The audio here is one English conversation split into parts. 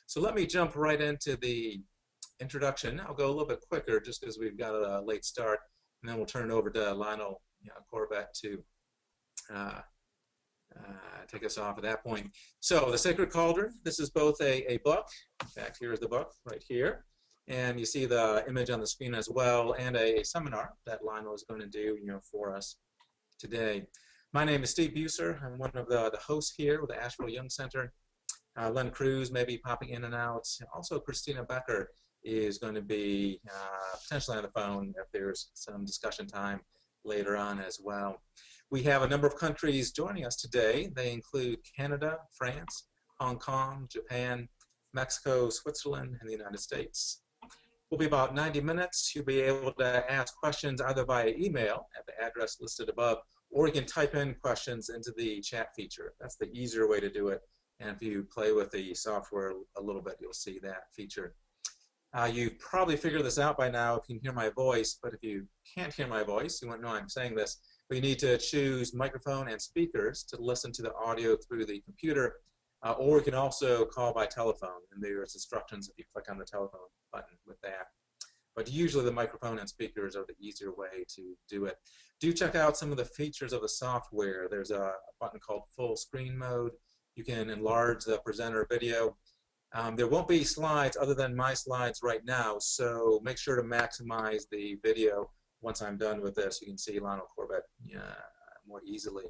So let me jump right into the introduction. I'll go a little bit quicker just because we've got a late start, and then we'll turn it over to Lionel Corbett to take us off at that point. So the Sacred Cauldron, this is both a book. In fact, here is the book right here. And you see the image on the screen as well, and a seminar that Lionel is going to do for us today. My name is Steve Buser. I'm one of the hosts here with the Asheville Young Center. Len Cruz may be popping in and out. Also, Christina Becker is going to be potentially on the phone if there's some discussion time later on as well. We have a number of countries joining us today. They include Canada, France, Hong Kong, Japan, Mexico, Switzerland, and the United States. Will be about 90 minutes. You'll be able to ask questions either via email at the address listed above, or you can type in questions into the chat feature. That's the easier way to do it. And if you play with the software a little bit, you'll see that feature. You've probably figured this out by now if you can hear my voice, but if you can't hear my voice, you won't know I'm saying this, but you need to choose microphone and speakers to listen to the audio through the computer, or you can also call by telephone, and there's instructions if you click on the telephone button with that. But usually the microphone and speakers are the easier way to do it. Do check out some of the features of the software. There's a button called full screen mode. You can enlarge the presenter video. There won't be slides other than my slides right now, so make sure to maximize the video once I'm done with this. You can see Lionel Corbett more easily.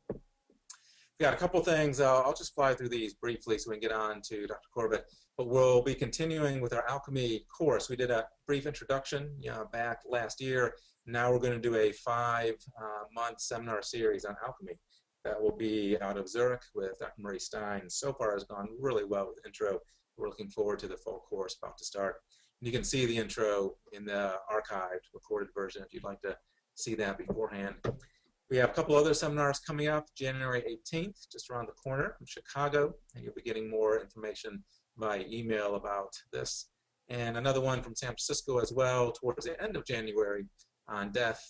We've got a couple things. I'll just fly through these briefly so we can get on to Dr. Corbett. But we'll be continuing with our alchemy course. We did a brief introduction back last year. Now we're going to do a 5-month seminar series on alchemy. That will be out of Zurich with Dr. Marie Stein. So far has gone really well with the intro. We're looking forward to the full course about to start. And you can see the intro in the archived recorded version if you'd like to see that beforehand. We have a couple other seminars coming up, January 18th, just around the corner from Chicago, and you'll be getting more information by email about this. And another one from San Francisco as well towards the end of January on death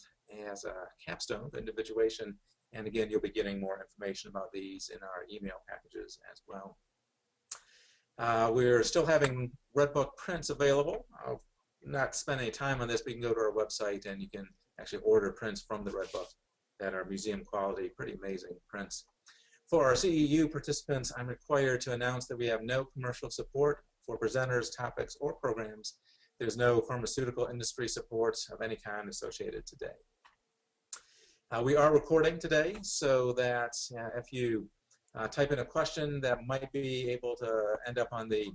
as a capstone of individuation. And again, you'll be getting more information about these in our email packages as well. We're still having Redbook prints available. I'll not spend any time on this, but you can go to our website and you can actually order prints from the Redbook that are museum quality, pretty amazing prints. For our CEU participants, I'm required to announce that we have no commercial support for presenters, topics, or programs. There's no pharmaceutical industry support of any kind associated today. We are recording today so that if you type in a question that might be able to end up on the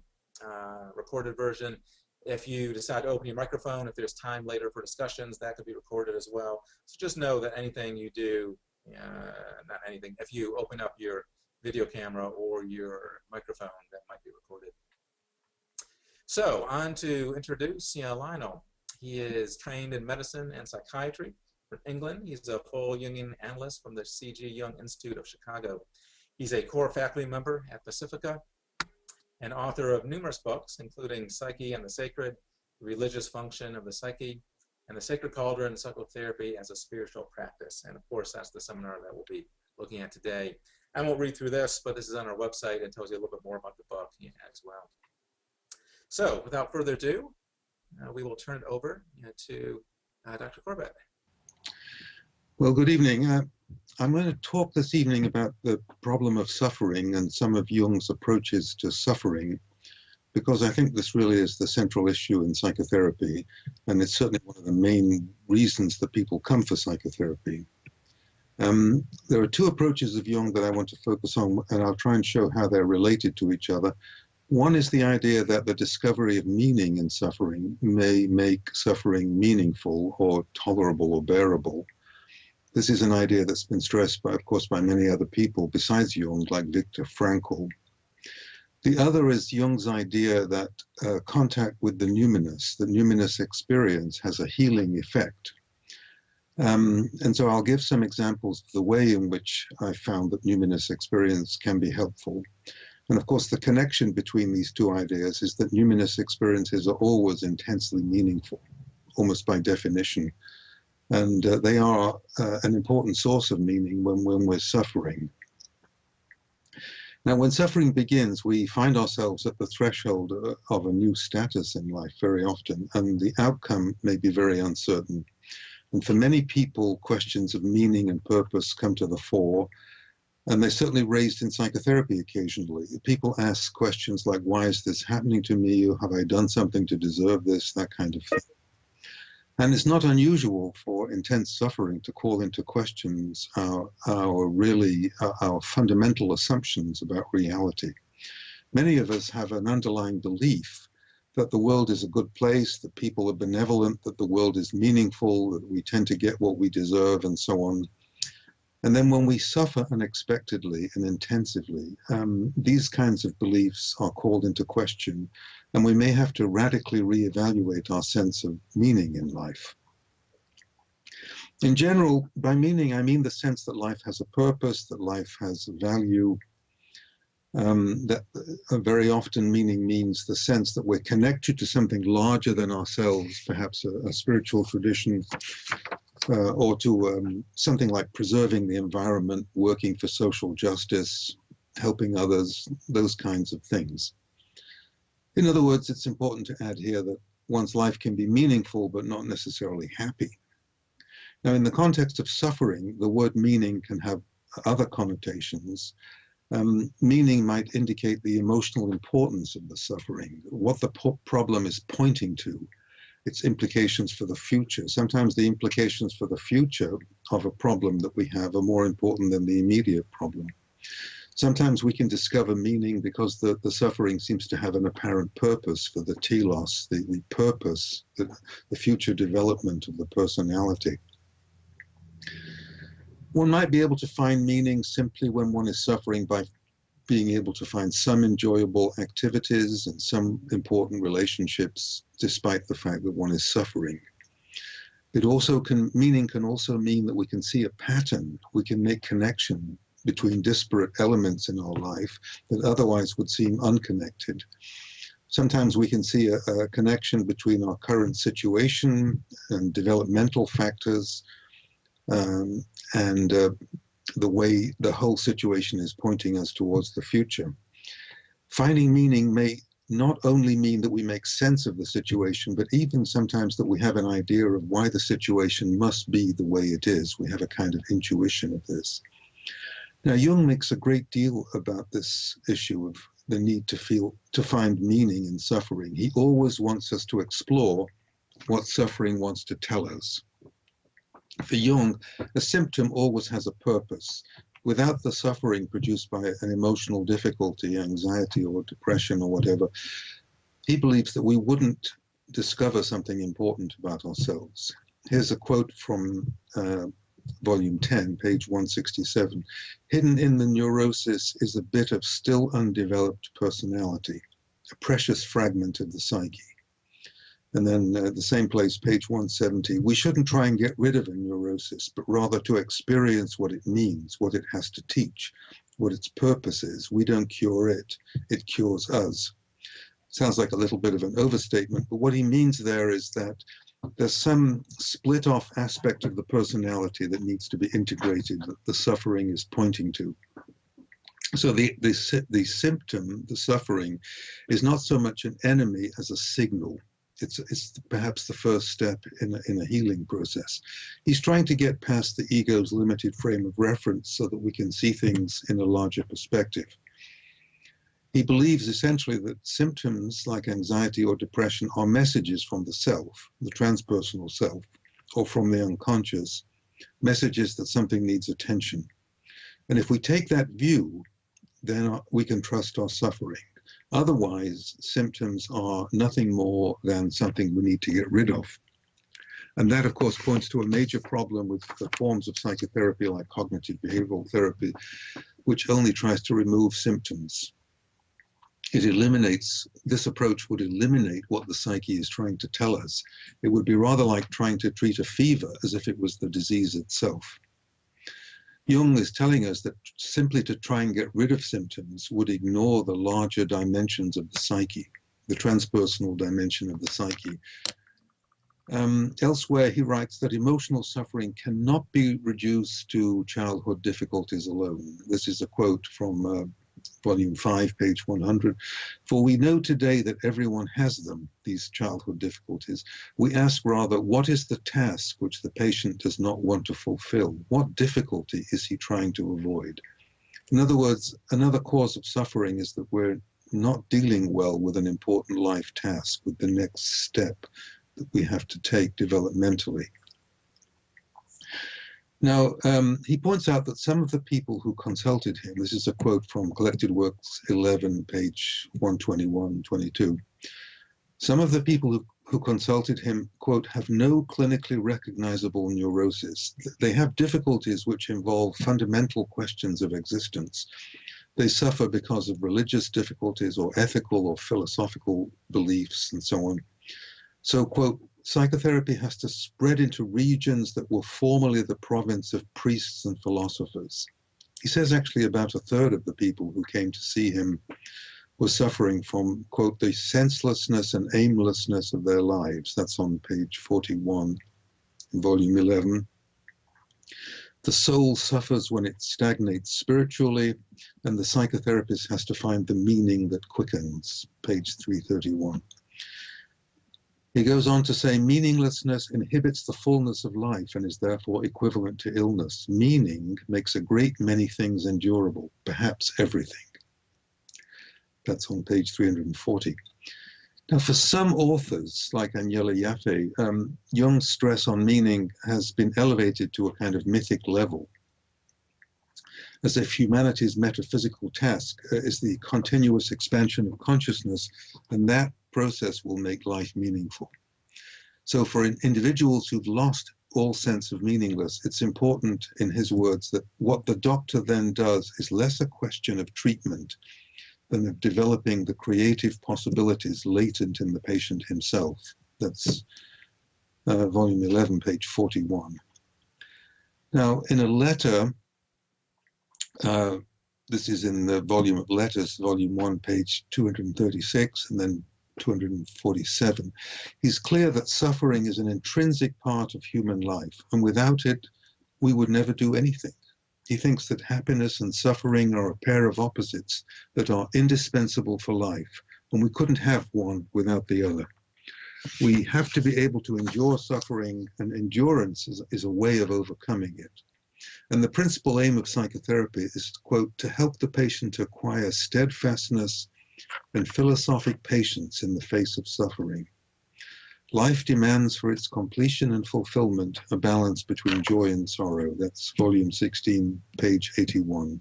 recorded version, if you decide to open your microphone, if there's time later for discussions, that could be recorded as well. So just know that anything you do, not anything, if you open up your video camera or your microphone, that might be recorded. So on to introduce Lionel. He is trained in medicine and psychiatry from England. He's a full Jungian analyst from the C.G. Jung Institute of Chicago. He's a core faculty member at Pacifica and author of numerous books, including Psyche and the Sacred, The Religious Function of the Psyche, and The Sacred Cauldron, Psychotherapy as a Spiritual Practice. And of course, that's the seminar that we'll be looking at today. I won't read through this, but this is on our website and tells you a little bit more about the book as well. So without further ado, we will turn it over to Dr. Corbett. Well, good evening. I'm going to talk this evening about the problem of suffering and some of Jung's approaches to suffering, because I think this really is the central issue in psychotherapy, and it's certainly one of the main reasons that people come for psychotherapy. There are two approaches of Jung that I want to focus on, and I'll try and show how they're related to each other. One is the idea that the discovery of meaning in suffering may make suffering meaningful or tolerable or bearable. This is an idea that's been stressed, of course, by many other people besides Jung, like Viktor Frankl. The other is Jung's idea that contact with the numinous experience has a healing effect. And so I'll give some examples of the way in which I found that numinous experience can be helpful. And of course, the connection between these two ideas is that numinous experiences are always intensely meaningful, almost by definition. And they are an important source of meaning when we're suffering. Now, when suffering begins, we find ourselves at the threshold of a new status in life very often, and the outcome may be very uncertain. And for many people, questions of meaning and purpose come to the fore, and they're certainly raised in psychotherapy occasionally. People ask questions like, why is this happening to me? Or have I done something to deserve this? That kind of thing. And it's not unusual for intense suffering to call into questions our fundamental assumptions about reality. Many of us have an underlying belief that the world is a good place, that people are benevolent, that the world is meaningful, that we tend to get what we deserve, and so on. And then when we suffer unexpectedly and intensively, these kinds of beliefs are called into question, and we may have to radically reevaluate our sense of meaning in life. In general, by meaning, I mean the sense that life has a purpose, that life has value, that very often meaning means the sense that we're connected to something larger than ourselves, perhaps a spiritual tradition, or to something like preserving the environment, working for social justice, helping others, those kinds of things. In other words, it's important to add here that one's life can be meaningful but not necessarily happy. Now, in the context of suffering, the word meaning can have other connotations. Meaning might indicate the emotional importance of the suffering, what the problem is pointing to, its implications for the future. Sometimes the implications for the future of a problem that we have are more important than the immediate problem. Sometimes we can discover meaning because the suffering seems to have an apparent purpose for the telos, the purpose, the future development of the personality. One might be able to find meaning simply when one is suffering by being able to find some enjoyable activities and some important relationships, despite the fact that one is suffering. Meaning can also mean that we can see a pattern, we can make connection between disparate elements in our life that otherwise would seem unconnected. Sometimes we can see a connection between our current situation and developmental factors, and the way the whole situation is pointing us towards the future. Finding meaning may not only mean that we make sense of the situation, but even sometimes that we have an idea of why the situation must be the way it is. We have a kind of intuition of this. Now, Jung makes a great deal about this issue of the need to find meaning in suffering. He always wants us to explore what suffering wants to tell us. For Jung, a symptom always has a purpose. Without the suffering produced by an emotional difficulty, anxiety or depression or whatever, he believes that we wouldn't discover something important about ourselves. Here's a quote from volume 10, page 167. Hidden in the neurosis is a bit of still undeveloped personality, a precious fragment of the psyche. And then the same place, page 170, we shouldn't try and get rid of a neurosis, but rather to experience what it means, what it has to teach, what its purpose is. We don't cure it, it cures us. Sounds like a little bit of an overstatement, but what he means there is that there's some split off aspect of the personality that needs to be integrated, that the suffering is pointing to. So the symptom, the suffering, is not so much an enemy as a signal. It's perhaps the first step in a healing process. He's trying to get past the ego's limited frame of reference so that we can see things in a larger perspective. He believes essentially that symptoms like anxiety or depression are messages from the self, the transpersonal self, or from the unconscious, messages that something needs attention. And if we take that view, then we can trust our suffering. Otherwise, symptoms are nothing more than something we need to get rid of. And that, of course, points to a major problem with the forms of psychotherapy like cognitive behavioral therapy, which only tries to remove symptoms. This approach would eliminate what the psyche is trying to tell us. It would be rather like trying to treat a fever as if it was the disease itself. Jung is telling us that simply to try and get rid of symptoms would ignore the larger dimensions of the psyche, the transpersonal dimension of the psyche. Elsewhere, he writes that emotional suffering cannot be reduced to childhood difficulties alone. This is a quote from volume 5, page 100. For we know today that everyone has them, these childhood difficulties. We ask rather, what is the task which the patient does not want to fulfill? What difficulty is he trying to avoid? In other words, another cause of suffering is that we're not dealing well with an important life task, with the next step that we have to take developmentally. Now, he points out that some of the people who consulted him, this is a quote from Collected Works 11, page 121, 22, some of the people who consulted him, quote, have no clinically recognizable neurosis. They have difficulties which involve fundamental questions of existence. They suffer because of religious difficulties or ethical or philosophical beliefs and so on. So, quote, psychotherapy has to spread into regions that were formerly the province of priests and philosophers. He says actually about a third of the people who came to see him were suffering from, quote, the senselessness and aimlessness of their lives. That's on page 41 in volume 11. The soul suffers when it stagnates spiritually, and the psychotherapist has to find the meaning that quickens, page 331. He goes on to say, meaninglessness inhibits the fullness of life and is therefore equivalent to illness. Meaning makes a great many things endurable, perhaps everything. That's on page 340. Now, for some authors, like Agnella Jaffe, Jung's stress on meaning has been elevated to a kind of mythic level, as if humanity's metaphysical task is the continuous expansion of consciousness, and that process will make life meaningful. So for individuals who've lost all sense of meaningless, it's important, in his words, that what the doctor then does is less a question of treatment than of developing the creative possibilities latent in the patient himself. That's volume 11, page 41. Now, in a letter, this is in the volume of letters, volume 1, page 236, and then 247. He's clear that suffering is an intrinsic part of human life, and without it, we would never do anything. He thinks that happiness and suffering are a pair of opposites that are indispensable for life, and we couldn't have one without the other. We have to be able to endure suffering, and endurance is a way of overcoming it. And the principal aim of psychotherapy is, quote, to help the patient to acquire steadfastness and philosophic patience in the face of suffering. Life demands for its completion and fulfillment a balance between joy and sorrow. That's volume 16, page 81.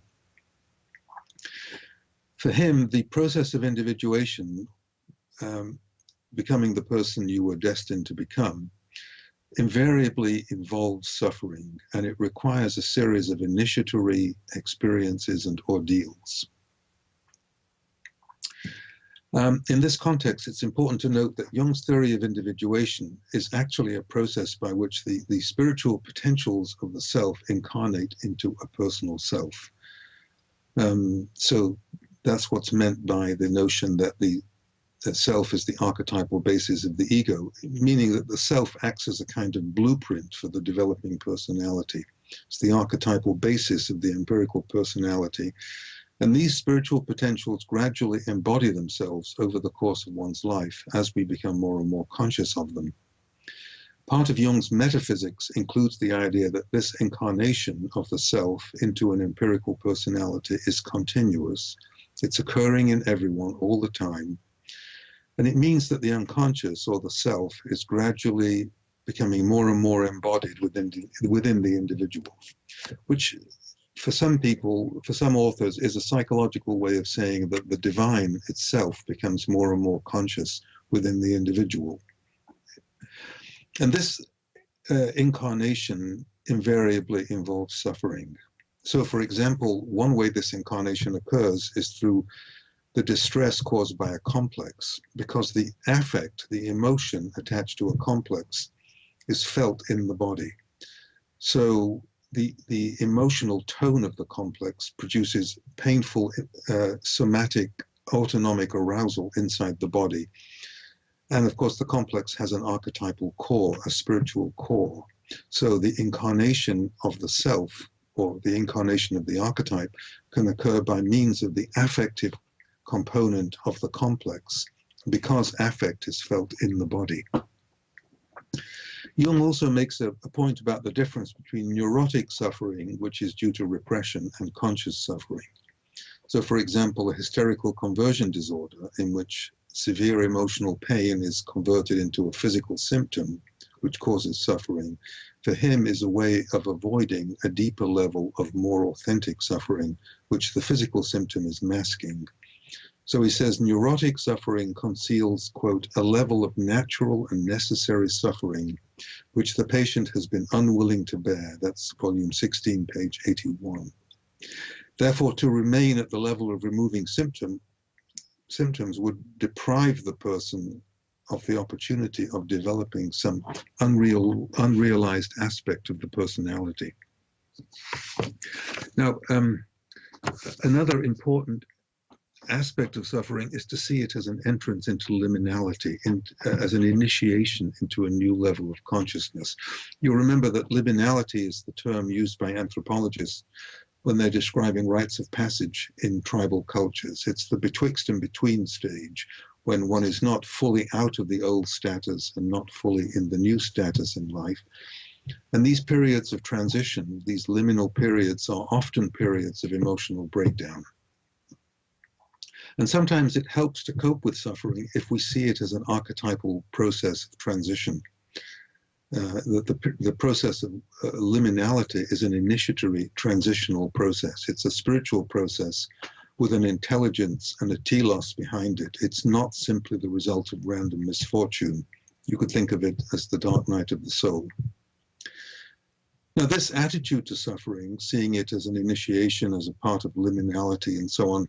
For him, the process of individuation, becoming the person you were destined to become, invariably involves suffering, and it requires a series of initiatory experiences and ordeals. In this context, it's important to note that Jung's theory of individuation is actually a process by which the spiritual potentials of the self incarnate into a personal self. So that's what's meant by the notion that the self is the archetypal basis of the ego, meaning that the self acts as a kind of blueprint for the developing personality. It's the archetypal basis of the empirical personality. And these spiritual potentials gradually embody themselves over the course of one's life as we become more and more conscious of them. Part of Jung's metaphysics includes the idea that this incarnation of the self into an empirical personality is continuous. It's occurring in everyone all the time. And it means that the unconscious, or the self, is gradually becoming more and more embodied within the individual, which for some people, for some authors, is a psychological way of saying that the divine itself becomes more and more conscious within the individual. And this incarnation invariably involves suffering. So, for example, one way this incarnation occurs is through the distress caused by a complex, because the affect, the emotion attached to a complex, is felt in the body. So the emotional tone of the complex produces painful somatic autonomic arousal inside the body. And of course, the complex has an archetypal core, a spiritual core. So the incarnation of the self or the incarnation of the archetype can occur by means of the affective component of the complex, because affect is felt in the body. Jung also makes a point about the difference between neurotic suffering, which is due to repression, and conscious suffering. So, for example, a hysterical conversion disorder in which severe emotional pain is converted into a physical symptom, which causes suffering, for him is a way of avoiding a deeper level of more authentic suffering, which the physical symptom is masking. So he says neurotic suffering conceals, quote, a level of natural and necessary suffering which the patient has been unwilling to bear. That's volume 16, page 81. Therefore, to remain at the level of removing symptoms would deprive the person of the opportunity of developing some unrealized aspect of the personality. Now, another important aspect of suffering is to see it as an entrance into liminality, as an initiation into a new level of consciousness. You'll remember that liminality is the term used by anthropologists when they're describing rites of passage in tribal cultures. It's the betwixt and between stage, when one is not fully out of the old status and not fully in the new status in life. And these periods of transition, these liminal periods, are often periods of emotional breakdown. And sometimes it helps to cope with suffering if we see it as an archetypal process of transition. The process of liminality is an initiatory transitional process. It's a spiritual process with an intelligence and a telos behind it. It's not simply the result of random misfortune. You could think of it as the dark night of the soul. Now, this attitude to suffering, seeing it as an initiation, as a part of liminality and so on,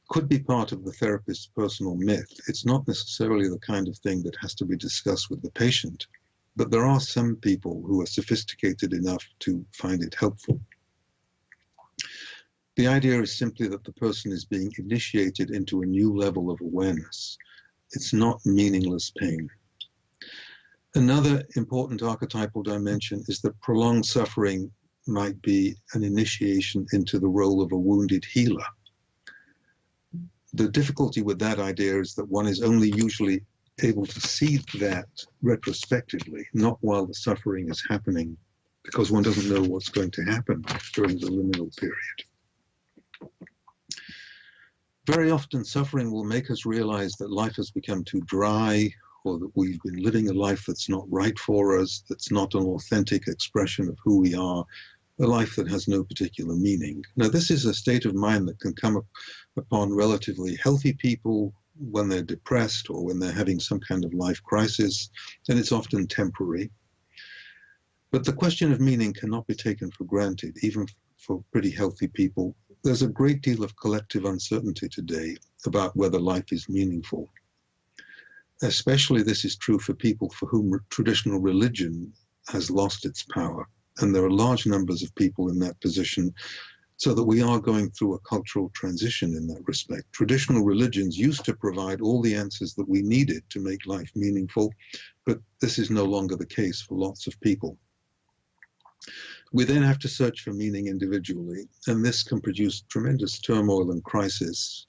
could be part of the therapist's personal myth. It's not necessarily the kind of thing that has to be discussed with the patient, but there are some people who are sophisticated enough to find it helpful. The idea is simply that the person is being initiated into a new level of awareness. It's not meaningless pain. Another important archetypal dimension is that prolonged suffering might be an initiation into the role of a wounded healer. The difficulty with that idea is that one is only usually able to see that retrospectively, not while the suffering is happening, because one doesn't know what's going to happen during the liminal period. Very often, suffering will make us realize that life has become too dry, or that we've been living a life that's not right for us, that's not an authentic expression of who we are, a life that has no particular meaning. Now, this is a state of mind that can come upon relatively healthy people when they're depressed or when they're having some kind of life crisis, and it's often temporary. But the question of meaning cannot be taken for granted, even for pretty healthy people. There's a great deal of collective uncertainty today about whether life is meaningful. Especially this is true for people for whom traditional religion has lost its power. And there are large numbers of people in that position, so that we are going through a cultural transition in that respect. Traditional religions used to provide all the answers that we needed to make life meaningful, but this is no longer the case for lots of people. We then have to search for meaning individually, and this can produce tremendous turmoil and crisis.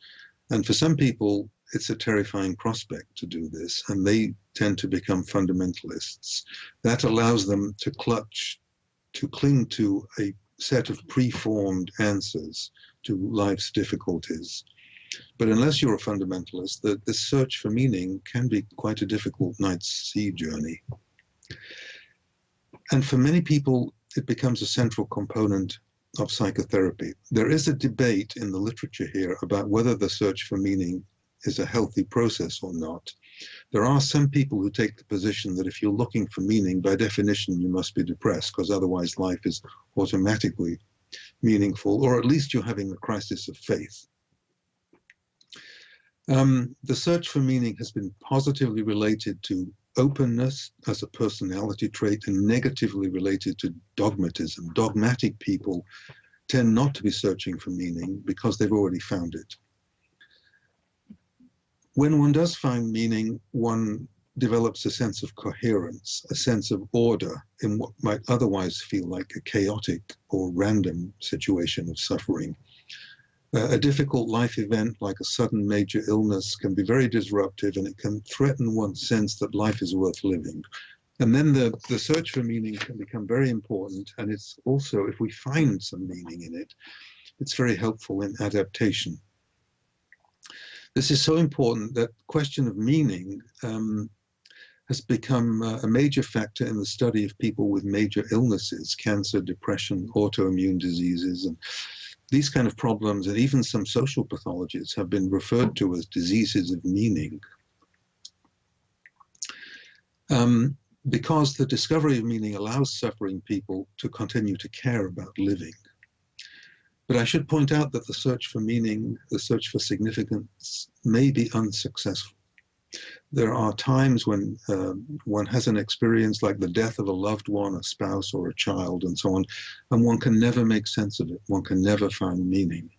And for some people, it's a terrifying prospect to do this, and they tend to become fundamentalists. That allows them to cling to a set of preformed answers to life's difficulties. But unless you're a fundamentalist, the search for meaning can be quite a difficult night's sea journey. And for many people, it becomes a central component of psychotherapy. There is a debate in the literature here about whether the search for meaning is a healthy process or not. There are some people who take the position that if you're looking for meaning, by definition, you must be depressed, because otherwise life is automatically meaningful, or at least you're having a crisis of faith. The search for meaning has been positively related to openness as a personality trait and negatively related to dogmatism. Dogmatic people tend not to be searching for meaning because they've already found it. When one does find meaning, one develops a sense of coherence, a sense of order in what might otherwise feel like a chaotic or random situation of suffering. A difficult life event like a sudden major illness can be very disruptive, and it can threaten one's sense that life is worth living. And then the search for meaning can become very important, and it's also, if we find some meaning in it, it's very helpful in adaptation. This is so important that the question of meaning has become a major factor in the study of people with major illnesses, cancer, depression, autoimmune diseases, and these kind of problems, and even some social pathologies have been referred to as diseases of meaning. Because the discovery of meaning allows suffering people to continue to care about living. But I should point out that the search for meaning, the search for significance, may be unsuccessful. There are times when one has an experience like the death of a loved one, a spouse or a child and so on, and one can never make sense of it. One can never find meaning.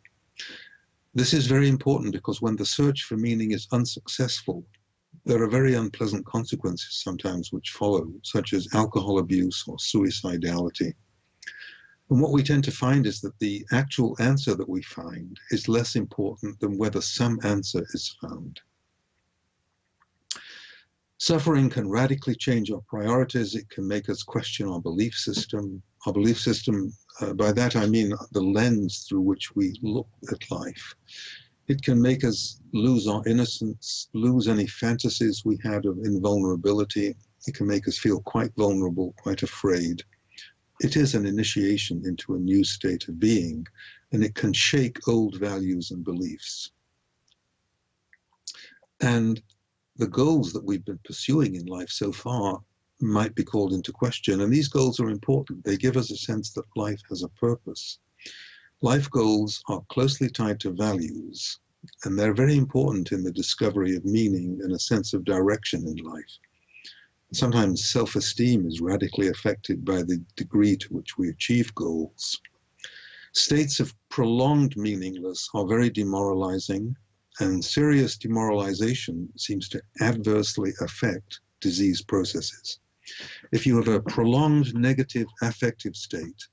This is very important because when the search for meaning is unsuccessful, there are very unpleasant consequences sometimes which follow, such as alcohol abuse or suicidality. And what we tend to find is that the actual answer that we find is less important than whether some answer is found. Suffering can radically change our priorities. It can make us question our belief system. Our belief system, by that I mean the lens through which we look at life. It can make us lose our innocence, lose any fantasies we had of invulnerability. It can make us feel quite vulnerable, quite afraid. It is an initiation into a new state of being, and it can shake old values and beliefs. And the goals that we've been pursuing in life so far might be called into question, and these goals are important. They give us a sense that life has a purpose. Life goals are closely tied to values, and they're very important in the discovery of meaning and a sense of direction in life. Sometimes self-esteem is radically affected by the degree to which we achieve goals. States of prolonged meaningless are very demoralizing, and serious demoralization seems to adversely affect disease processes. If you have a prolonged negative affective state,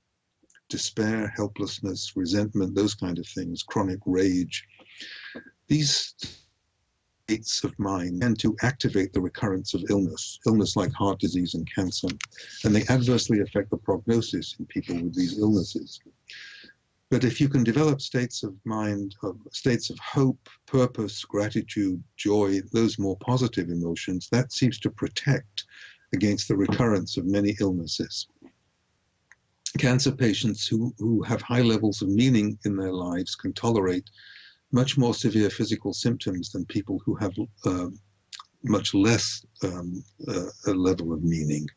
despair, helplessness, resentment, those kind of things, chronic rage, these states of mind tend to activate the recurrence of illness like heart disease and cancer, and they adversely affect the prognosis in people with these illnesses. But if you can develop states of mind, states of hope, purpose, gratitude, joy, those more positive emotions, that seems to protect against the recurrence of many illnesses. Cancer patients who have high levels of meaning in their lives can tolerate much more severe physical symptoms than people who have much less a level of meaning.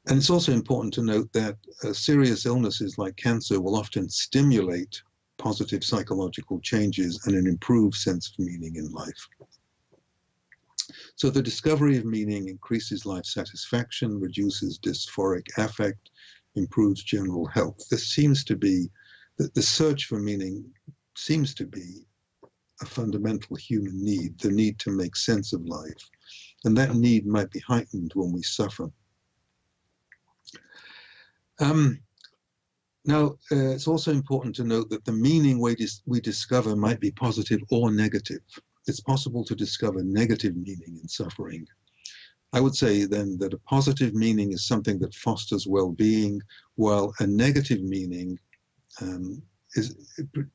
And it's also important to note that serious illnesses like cancer will often stimulate positive psychological changes and an improved sense of meaning in life. So the discovery of meaning increases life satisfaction, reduces dysphoric affect, improves general health. This seems to be, the search for meaning seems to be a fundamental human need, the need to make sense of life. And that need might be heightened when we suffer. Now, it's also important to note that the meaning we discover might be positive or negative. It's possible to discover negative meaning in suffering. I would say then that a positive meaning is something that fosters well-being, while a negative meaning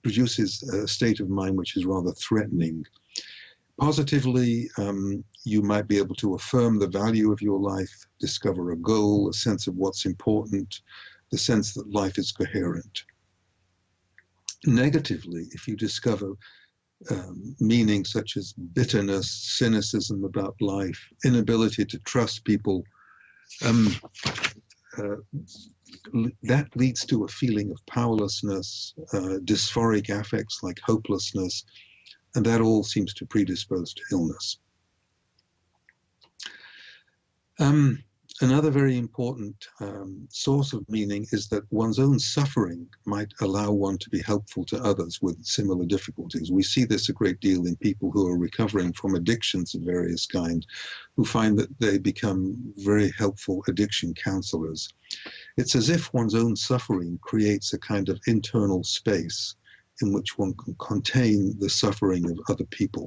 produces a state of mind which is rather threatening. Positively, you might be able to affirm the value of your life, discover a goal, a sense of what's important, the sense that life is coherent. Negatively, if you discover meaning such as bitterness, cynicism about life, inability to trust people, that leads to a feeling of powerlessness, dysphoric affects like hopelessness, and that all seems to predispose to illness. Another very important source of meaning is that one's own suffering might allow one to be helpful to others with similar difficulties. We see this a great deal in people who are recovering from addictions of various kinds, who find that they become very helpful addiction counselors. It's as if one's own suffering creates a kind of internal space in which one can contain the suffering of other people.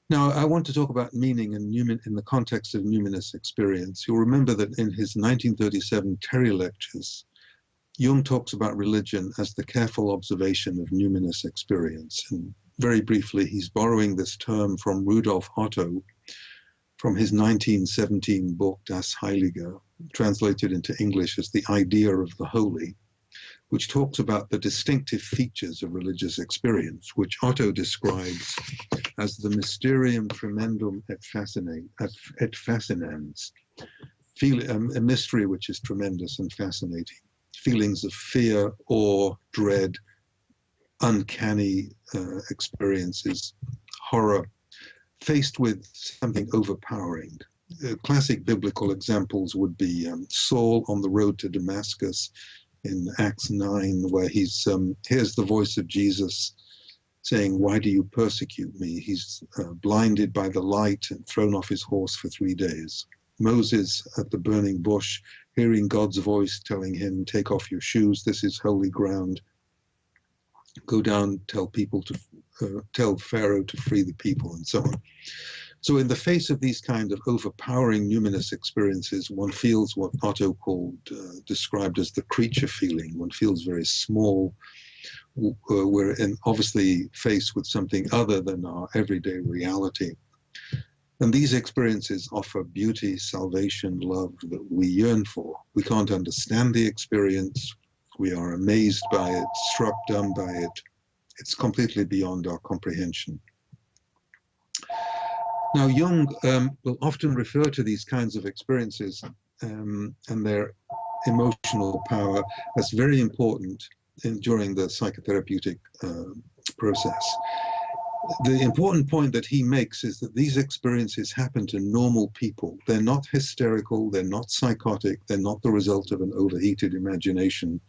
Now, I want to talk about meaning in the context of numinous experience. You'll remember that in his 1937 Terry Lectures, Jung talks about religion as the careful observation of numinous experience. And very briefly, he's borrowing this term from Rudolf Otto from his 1917 book, Das Heilige, translated into English as The Idea of the Holy, which talks about the distinctive features of religious experience, which Otto describes as the mysterium tremendum et fascinans, a mystery which is tremendous and fascinating. Feelings of fear, awe, dread, uncanny experiences, horror, faced with something overpowering. Classic biblical examples would be Saul on the road to Damascus, in Acts 9, where hears the voice of Jesus saying, "Why do you persecute me?" He's blinded by the light and thrown off his horse for 3 days. Moses at the burning bush, hearing God's voice telling him, "Take off your shoes, this is holy ground. Go down, tell Pharaoh to free the people," and so on. So in the face of these kind of overpowering numinous experiences, one feels what Otto described as the creature feeling. One feels very small. We're obviously faced with something other than our everyday reality. And these experiences offer beauty, salvation, love that we yearn for. We can't understand the experience. We are amazed by it, struck dumb by it. It's completely beyond our comprehension. Now, Jung will often refer to these kinds of experiences and their emotional power as very important during the psychotherapeutic process. The important point that he makes is that these experiences happen to normal people. They're not hysterical, they're not psychotic, they're not the result of an overheated imagination.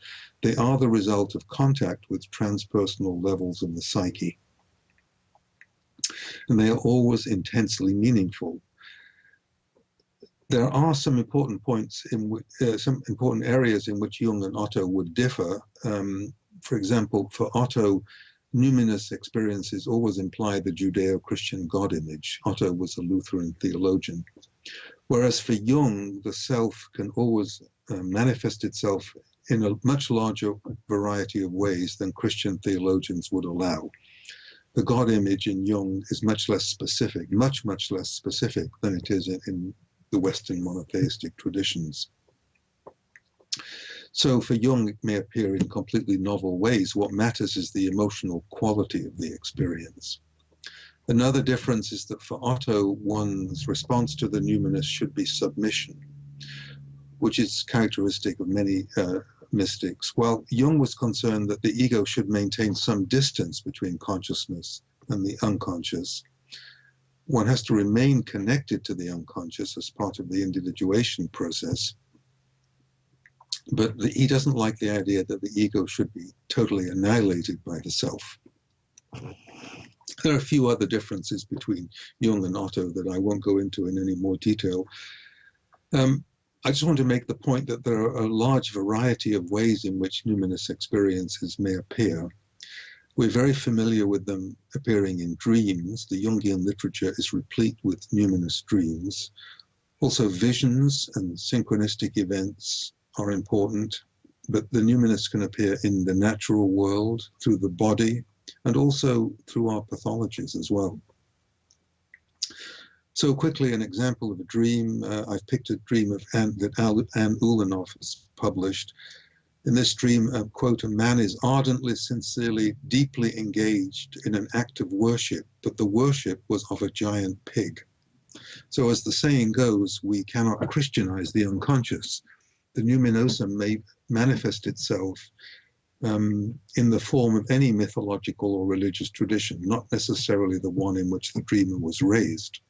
They are the result of contact with transpersonal levels of the psyche. And they are always intensely meaningful. There are some important points some important areas in which Jung and Otto would differ. For example, for Otto, numinous experiences always imply the Judeo-Christian God image. Otto was a Lutheran theologian. Whereas for Jung, the self can always manifest itself in a much larger variety of ways than Christian theologians would allow. The God image in Jung is much less specific, much less specific than it is in the Western monotheistic traditions. So for Jung, it may appear in completely novel ways. What matters is the emotional quality of the experience. Another difference is that for Otto, one's response to the numinous should be submission, which is characteristic of many mystics. While Jung was concerned that the ego should maintain some distance between consciousness and the unconscious, one has to remain connected to the unconscious as part of the individuation process. But he doesn't like the idea that the ego should be totally annihilated by the self. There are a few other differences between Jung and Otto that I won't go into in any more detail. I just want to make the point that there are a large variety of ways in which numinous experiences may appear. We're very familiar with them appearing in dreams. The Jungian literature is replete with numinous dreams. Also, visions and synchronistic events are important, but the numinous can appear in the natural world, through the body, and also through our pathologies as well. So quickly, an example of a dream. I've picked a dream that Anne Ulanov has published. In this dream, quote, "A man is ardently, sincerely, deeply engaged in an act of worship, but the worship was of a giant pig." So as the saying goes, we cannot Christianize the unconscious. The numinosum may manifest itself in the form of any mythological or religious tradition, not necessarily the one in which the dreamer was raised.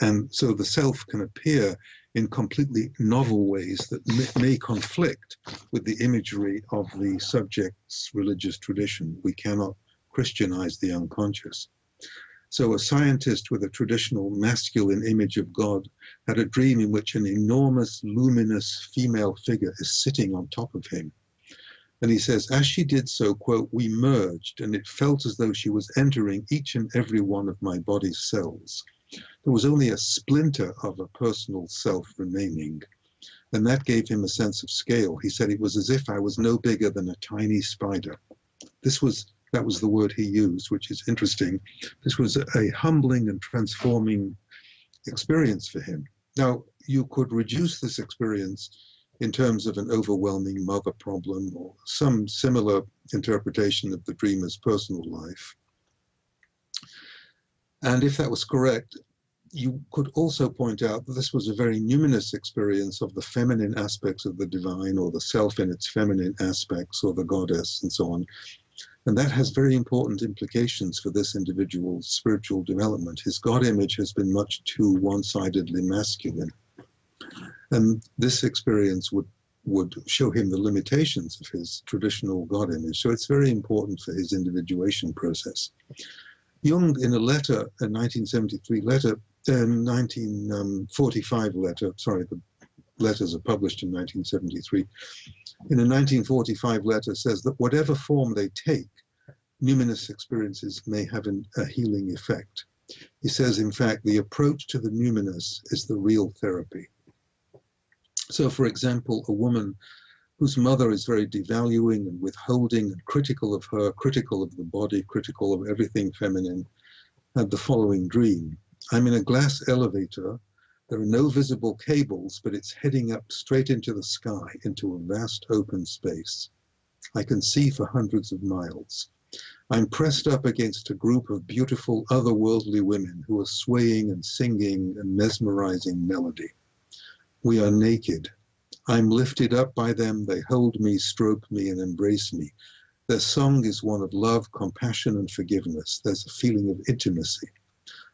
And so the self can appear in completely novel ways that may conflict with the imagery of the subject's religious tradition. We cannot Christianize the unconscious. So a scientist with a traditional masculine image of God had a dream in which an enormous, luminous female figure is sitting on top of him. And he says, as she did so, quote, we merged, and it felt as though she was entering each and every one of my body's cells. There was only a splinter of a personal self remaining, and that gave him a sense of scale. He said it was as if I was no bigger than a tiny spider. That was the word he used, which is interesting. This was a humbling and transforming experience for him. Now, you could reduce this experience in terms of an overwhelming mother problem or some similar interpretation of the dreamer's personal life. And if that was correct, you could also point out that this was a very numinous experience of the feminine aspects of the divine, or the self in its feminine aspects, or the goddess, and so on. And that has very important implications for this individual's spiritual development. His God image has been much too one-sidedly masculine. And this experience would show him the limitations of his traditional God image. So it's very important for his individuation process. Jung, in a letter, a 1973 letter, 1945 letter, sorry, the letters are published in 1973. In a 1945 letter says that whatever form they take, numinous experiences may have a healing effect. He says, in fact, the approach to the numinous is the real therapy. So, for example, a woman whose mother is very devaluing and withholding and critical of her, critical of the body, critical of everything feminine, had the following dream. I'm in a glass elevator. There are no visible cables, but it's heading up straight into the sky, into a vast open space. I can see for hundreds of miles. I'm pressed up against a group of beautiful otherworldly women who are swaying and singing a mesmerizing melody. We are naked. I'm lifted up by them. They hold me, stroke me, and embrace me. Their song is one of love, compassion, and forgiveness. There's a feeling of intimacy.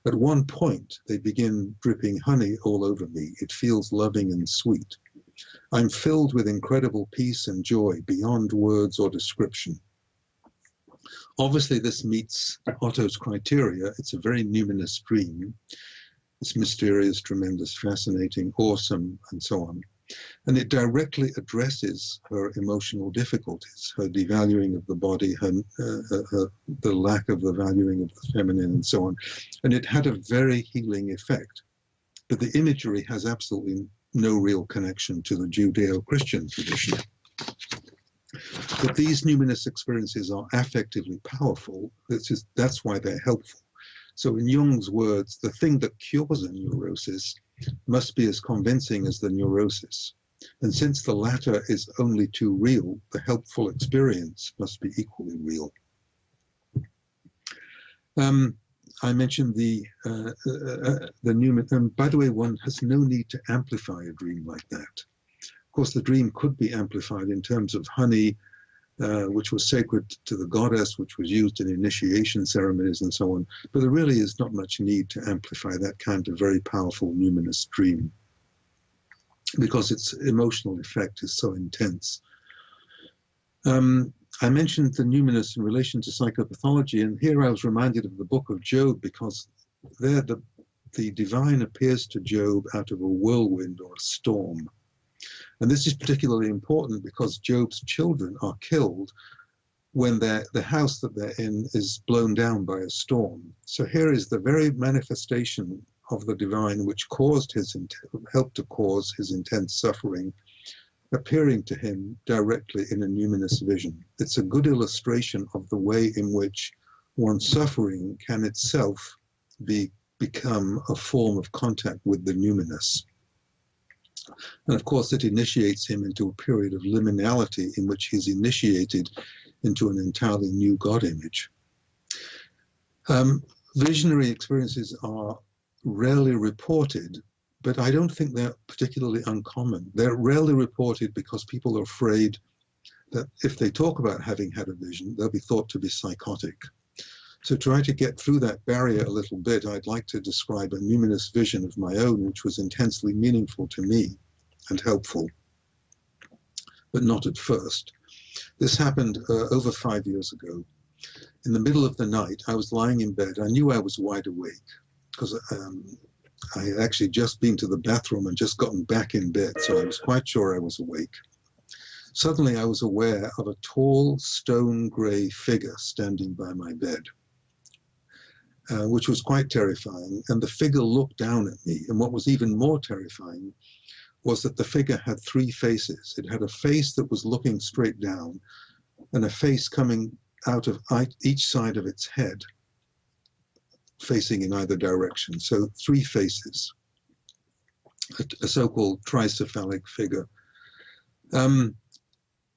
At one point, they begin dripping honey all over me. It feels loving and sweet. I'm filled with incredible peace and joy beyond words or description. Obviously, this meets Otto's criteria. It's a very numinous dream. It's mysterious, tremendous, fascinating, awesome, and so on. And it directly addresses her emotional difficulties, her devaluing of the body, the lack of the valuing of the feminine, and so on. And it had a very healing effect. But the imagery has absolutely no real connection to the Judeo-Christian tradition. But these numinous experiences are affectively powerful. That's why they're helpful. So in Jung's words, the thing that cures a neurosis must be as convincing as the neurosis. And since the latter is only too real, the helpful experience must be equally real. I mentioned the numinous, and by the way, one has no need to amplify a dream like that. Of course, the dream could be amplified in terms of honey, which was sacred to the goddess, which was used in initiation ceremonies and so on. But there really is not much need to amplify that kind of very powerful numinous dream, because its emotional effect is so intense. I mentioned the numinous in relation to psychopathology, and here I was reminded of the book of Job, because there the divine appears to Job out of a whirlwind or a storm. And this is particularly important because Job's children are killed when the house that they're in is blown down by a storm. So here is the very manifestation of the divine which helped to cause his intense suffering, appearing to him directly in a numinous vision. It's a good illustration of the way in which one's suffering can itself become a form of contact with the numinous. And of course, it initiates him into a period of liminality in which he's initiated into an entirely new God image. Visionary experiences are rarely reported, but I don't think they're particularly uncommon. They're rarely reported because people are afraid that if they talk about having had a vision, they'll be thought to be psychotic. To try to get through that barrier a little bit, I'd like to describe a numinous vision of my own, which was intensely meaningful to me and helpful, but not at first. This happened over 5 years ago. In the middle of the night, I was lying in bed. I knew I was wide awake because I had actually just been to the bathroom and just gotten back in bed, so I was quite sure I was awake. Suddenly, I was aware of a tall, stone gray figure standing by my bed, which was quite terrifying. And the figure looked down at me. And what was even more terrifying was that the figure had 3 faces. It had a face that was looking straight down, and a face coming out of each side of its head, facing in either direction. So 3 faces, a so-called tricephalic figure.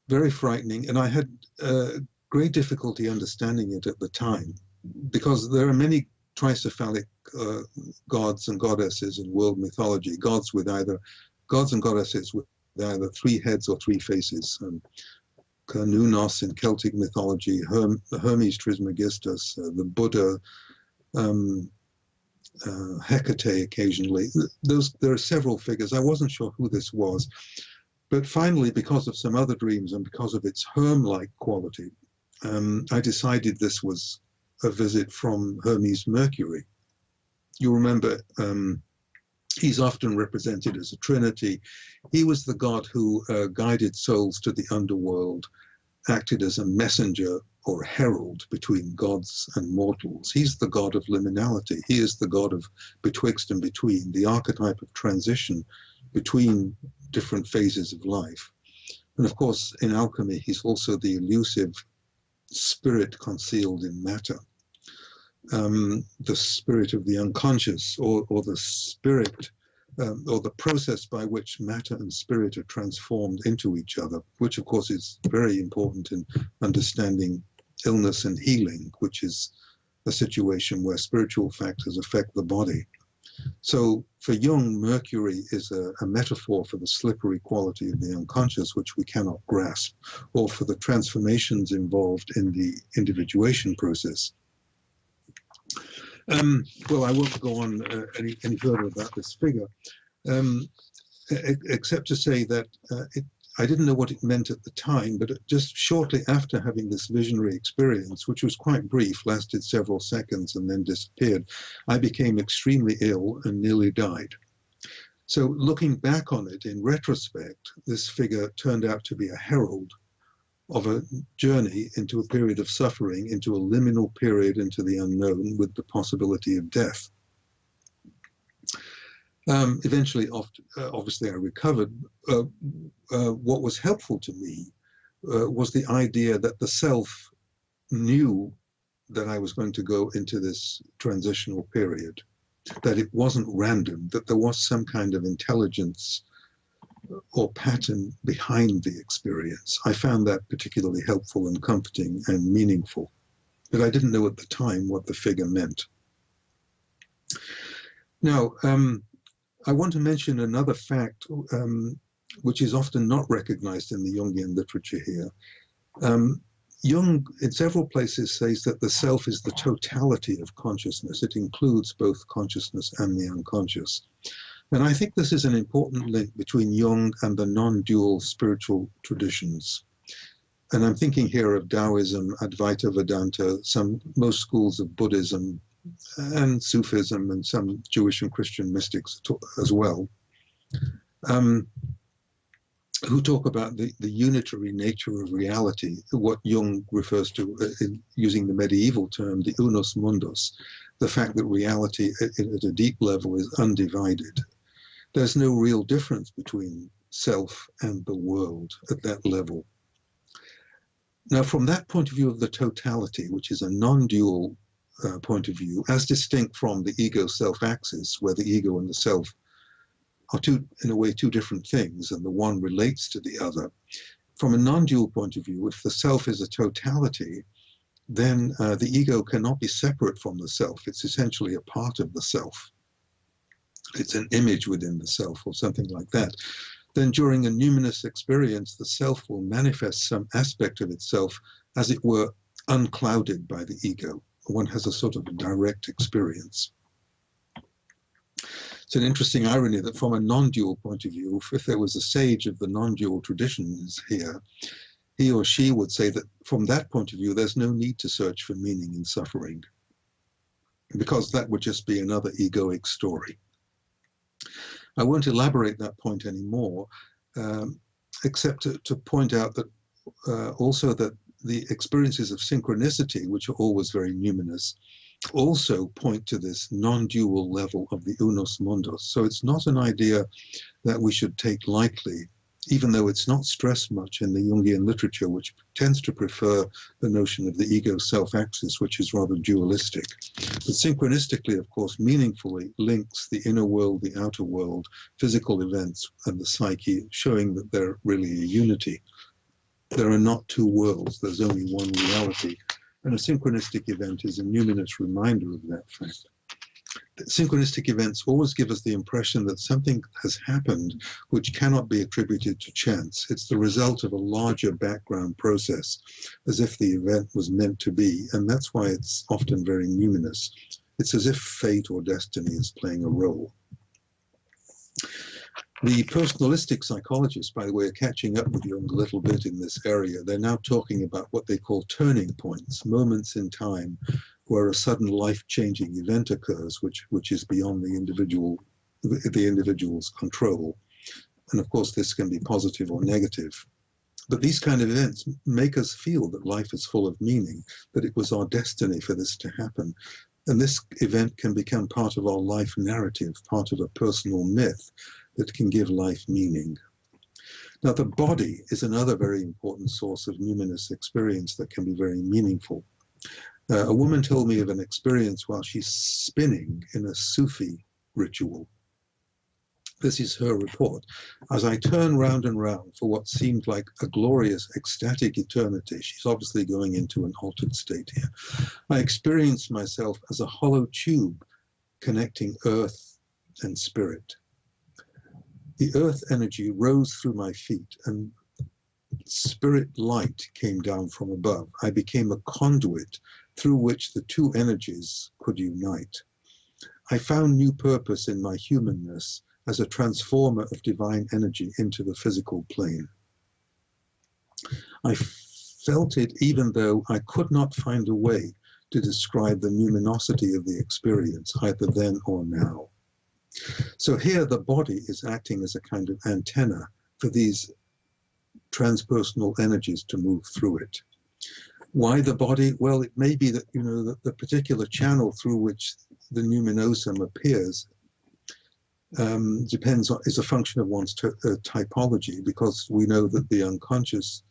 Very frightening, and I had great difficulty understanding it at the time, because there are many tricephalic gods and goddesses in world mythology, gods and goddesses with either 3 heads or 3 faces. Karnunos in Celtic mythology, Hermes Trismegistus, the Buddha, Hecate occasionally. There are several figures. I wasn't sure who this was. But finally, because of some other dreams and because of its Herm-like quality, I decided this was a visit from Hermes Mercury. You remember, he's often represented as a trinity. He was the god who guided souls to the underworld, acted as a messenger or herald between gods and mortals. He's the god of liminality. He is the god of betwixt and between, the archetype of transition between different phases of life. And of course, in alchemy, he's also the elusive spirit concealed in matter, the spirit of the unconscious, or the spirit, or the process by which matter and spirit are transformed into each other, which of course is very important in understanding illness and healing, which is a situation where spiritual factors affect the body. So for Jung, Mercury is a metaphor for the slippery quality of the unconscious, which we cannot grasp, or for the transformations involved in the individuation process. Well, I won't go on any further about this figure, except to say that I didn't know what it meant at the time, but just shortly after having this visionary experience, which was quite brief, lasted several seconds and then disappeared, I became extremely ill and nearly died. So looking back on it in retrospect, this figure turned out to be a herald of a journey into a period of suffering, into a liminal period into the unknown with the possibility of death. Eventually, obviously, I recovered. What was helpful to me was the idea that the self knew that I was going to go into this transitional period, that it wasn't random, that there was some kind of intelligence or pattern behind the experience. I found that particularly helpful and comforting and meaningful, but I didn't know at the time what the figure meant. Now, I want to mention another fact which is often not recognized in the Jungian literature here. Jung, in several places, says that the self is the totality of consciousness. It includes both consciousness and the unconscious. And I think this is an important link between Jung and the non-dual spiritual traditions. And I'm thinking here of Taoism, Advaita Vedanta, most schools of Buddhism, and Sufism, and some Jewish and Christian mystics as well, who talk about the unitary nature of reality, what Jung refers to, using the medieval term, the unus mundus, the fact that reality at a deep level is undivided. There's no real difference between self and the world at that level. Now, from that point of view of the totality, which is a non-dual point of view, as distinct from the ego-self axis, where the ego and the self are in a way, two different things, and the one relates to the other. From a non-dual point of view, if the self is a totality, then the ego cannot be separate from the self. It's essentially a part of the self. It's an image within the self, or something like that. Then during a numinous experience, the self will manifest some aspect of itself, as it were, unclouded by the ego. one has a sort of direct experience. It's an interesting irony that from a non-dual point of view, if there was a sage of the non-dual traditions here, he or she would say that from that point of view, there's no need to search for meaning in suffering, because that would just be another egoic story. I won't elaborate that point anymore, except to point out that also that the experiences of synchronicity, which are always very numinous, also point to this non-dual level of the unus mundus. So it's not an idea that we should take lightly, even though it's not stressed much in the Jungian literature, which tends to prefer the notion of the ego-self-axis, which is rather dualistic. But synchronistically, of course, meaningfully links the inner world, the outer world, physical events, and the psyche, showing that they're really a unity. There are not two worlds, there's only one reality. And a synchronistic event is a numinous reminder of that fact. Synchronistic events always give us the impression that something has happened which cannot be attributed to chance. It's the result of a larger background process, as if the event was meant to be, and that's why it's often very numinous. It's as if fate or destiny is playing a role. The personalistic psychologists, by the way, are catching up with Jung a little bit in this area. They're now talking about what they call turning points, moments in time where a sudden life-changing event occurs, which is beyond the individual's control. And of course, this can be positive or negative. But these kind of events make us feel that life is full of meaning, that it was our destiny for this to happen. And this event can become part of our life narrative, part of a personal myth that can give life meaning. Now, the body is another very important source of numinous experience that can be very meaningful. A woman told me of an experience while she's spinning in a Sufi ritual. This is her report. As I turn round and round for what seemed like a glorious, ecstatic eternity, she's obviously going into an altered state here, I experienced myself as a hollow tube connecting earth and spirit. The earth energy rose through my feet and spirit light came down from above. I became a conduit through which the two energies could unite. I found new purpose in my humanness as a transformer of divine energy into the physical plane. I felt it even though I could not find a way to describe the numinosity of the experience, either then or now. So here the body is acting as a kind of antenna for these transpersonal energies to move through it. Why the body? Well, it may be that, you know, that the particular channel through which the numinosum appears depends on, is a function of one's typology, because we know that the unconscious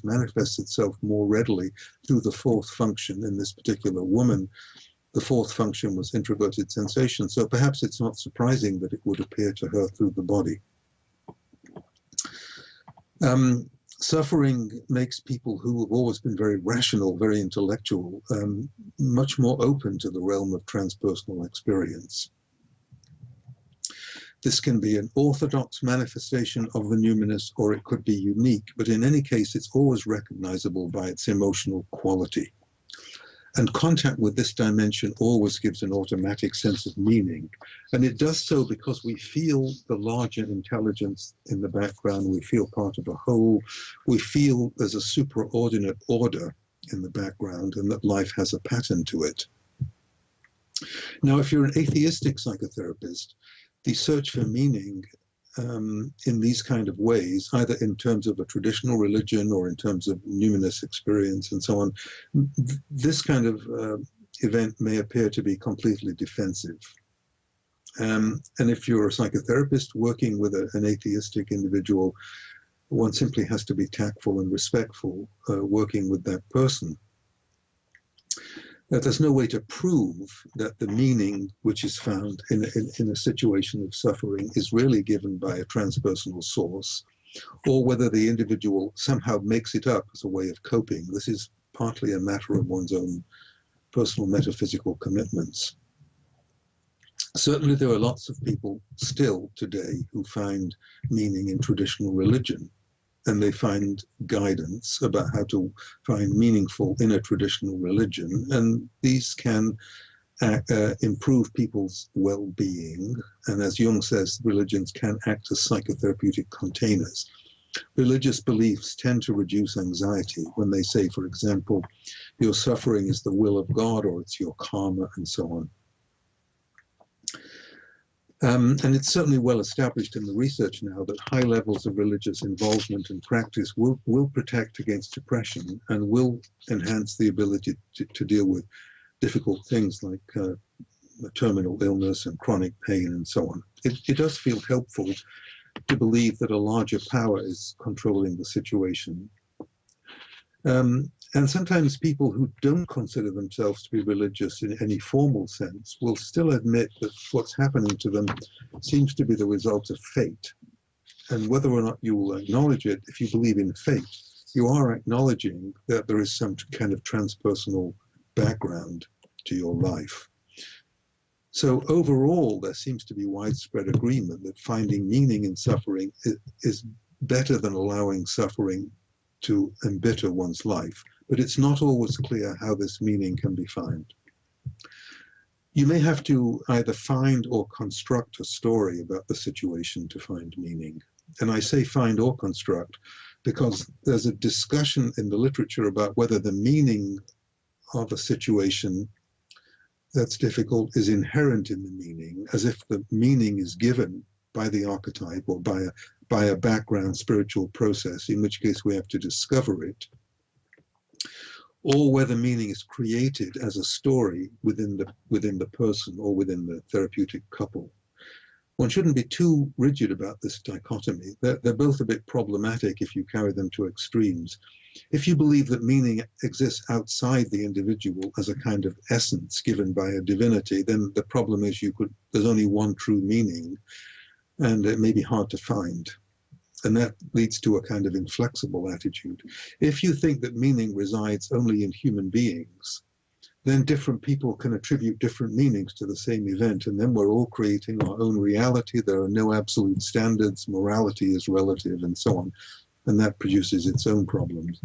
manifests itself more readily through the fourth function. In this particular woman, the fourth function was introverted sensation, so perhaps it's not surprising that it would appear to her through the body. Suffering makes people who have always been very rational, very intellectual, much more open to the realm of transpersonal experience. This can be an orthodox manifestation of the numinous, or it could be unique, but in any case, it's always recognizable by its emotional quality. And contact with this dimension always gives an automatic sense of meaning. And it does so because we feel the larger intelligence in the background, we feel part of a whole, we feel there's a supraordinate order in the background and that life has a pattern to it. Now, if you're an atheistic psychotherapist, the search for meaning in these kind of ways, either in terms of a traditional religion or in terms of numinous experience and so on, this kind of event may appear to be completely defensive. And if you're a psychotherapist working with an atheistic individual, one simply has to be tactful and respectful working with that person. There's no way to prove that the meaning which is found in a situation of suffering is really given by a transpersonal source, or whether the individual somehow makes it up as a way of coping. This is partly a matter of one's own personal metaphysical commitments. Certainly there are lots of people still today who find meaning in traditional religion. and they find guidance about how to find meaningful in a traditional religion, and these can improve people's well-being. And as Jung says, religions can act as psychotherapeutic containers. Religious beliefs tend to reduce anxiety when they say, for example, your suffering is the will of God, or it's your karma, and so on. And it's certainly well established in the research now that high levels of religious involvement and practice will protect against depression and will enhance the ability to deal with difficult things like terminal illness and chronic pain and so on. It does feel helpful to believe that a larger power is controlling the situation. And sometimes people who don't consider themselves to be religious in any formal sense will still admit that what's happening to them seems to be the result of fate. And whether or not you will acknowledge it, if you believe in fate, you are acknowledging that there is some kind of transpersonal background to your life. So overall, there seems to be widespread agreement that finding meaning in suffering is better than allowing suffering to embitter one's life, but it's not always clear how this meaning can be found. You may have to either find or construct a story about the situation to find meaning. And I say find or construct because there's a discussion in the literature about whether the meaning of a situation that's difficult is inherent in the meaning, as if the meaning is given by the archetype or by a background spiritual process, in which case we have to discover it, or whether meaning is created as a story within the person or within the therapeutic couple. One shouldn't be too rigid about this dichotomy. They're both a bit problematic if you carry them to extremes. If you believe that meaning exists outside the individual as a kind of essence given by a divinity, then the problem is there's only one true meaning, and it may be hard to find. And that leads to a kind of inflexible attitude. If you think that meaning resides only in human beings, then different people can attribute different meanings to the same event, and then we're all creating our own reality. There are no absolute standards, morality is relative, and so on, and that produces its own problems.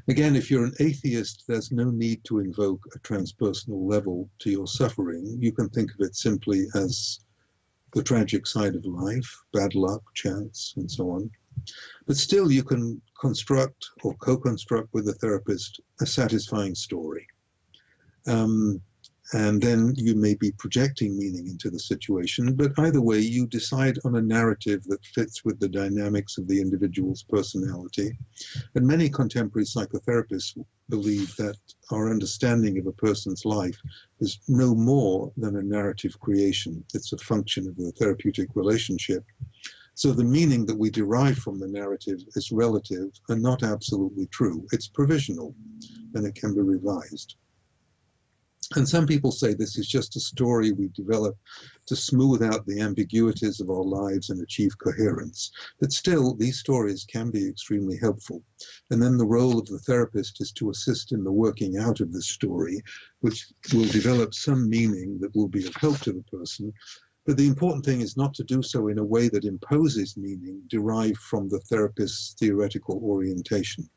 Again, if you're an atheist, there's no need to invoke a transpersonal level to your suffering. You can think of it simply as the tragic side of life, bad luck, chance, and so on. But still, you can construct or co-construct with the therapist a satisfying story. And then you may be projecting meaning into the situation, but either way, you decide on a narrative that fits with the dynamics of the individual's personality. And many contemporary psychotherapists believe that our understanding of a person's life is no more than a narrative creation. It's a function of the therapeutic relationship. So the meaning that we derive from the narrative is relative and not absolutely true. It's provisional, and it can be revised. And some people say this is just a story we develop to smooth out the ambiguities of our lives and achieve coherence. But still, these stories can be extremely helpful. And then the role of the therapist is to assist in the working out of this story, which will develop some meaning that will be of help to the person. But the important thing is not to do so in a way that imposes meaning derived from the therapist's theoretical orientation.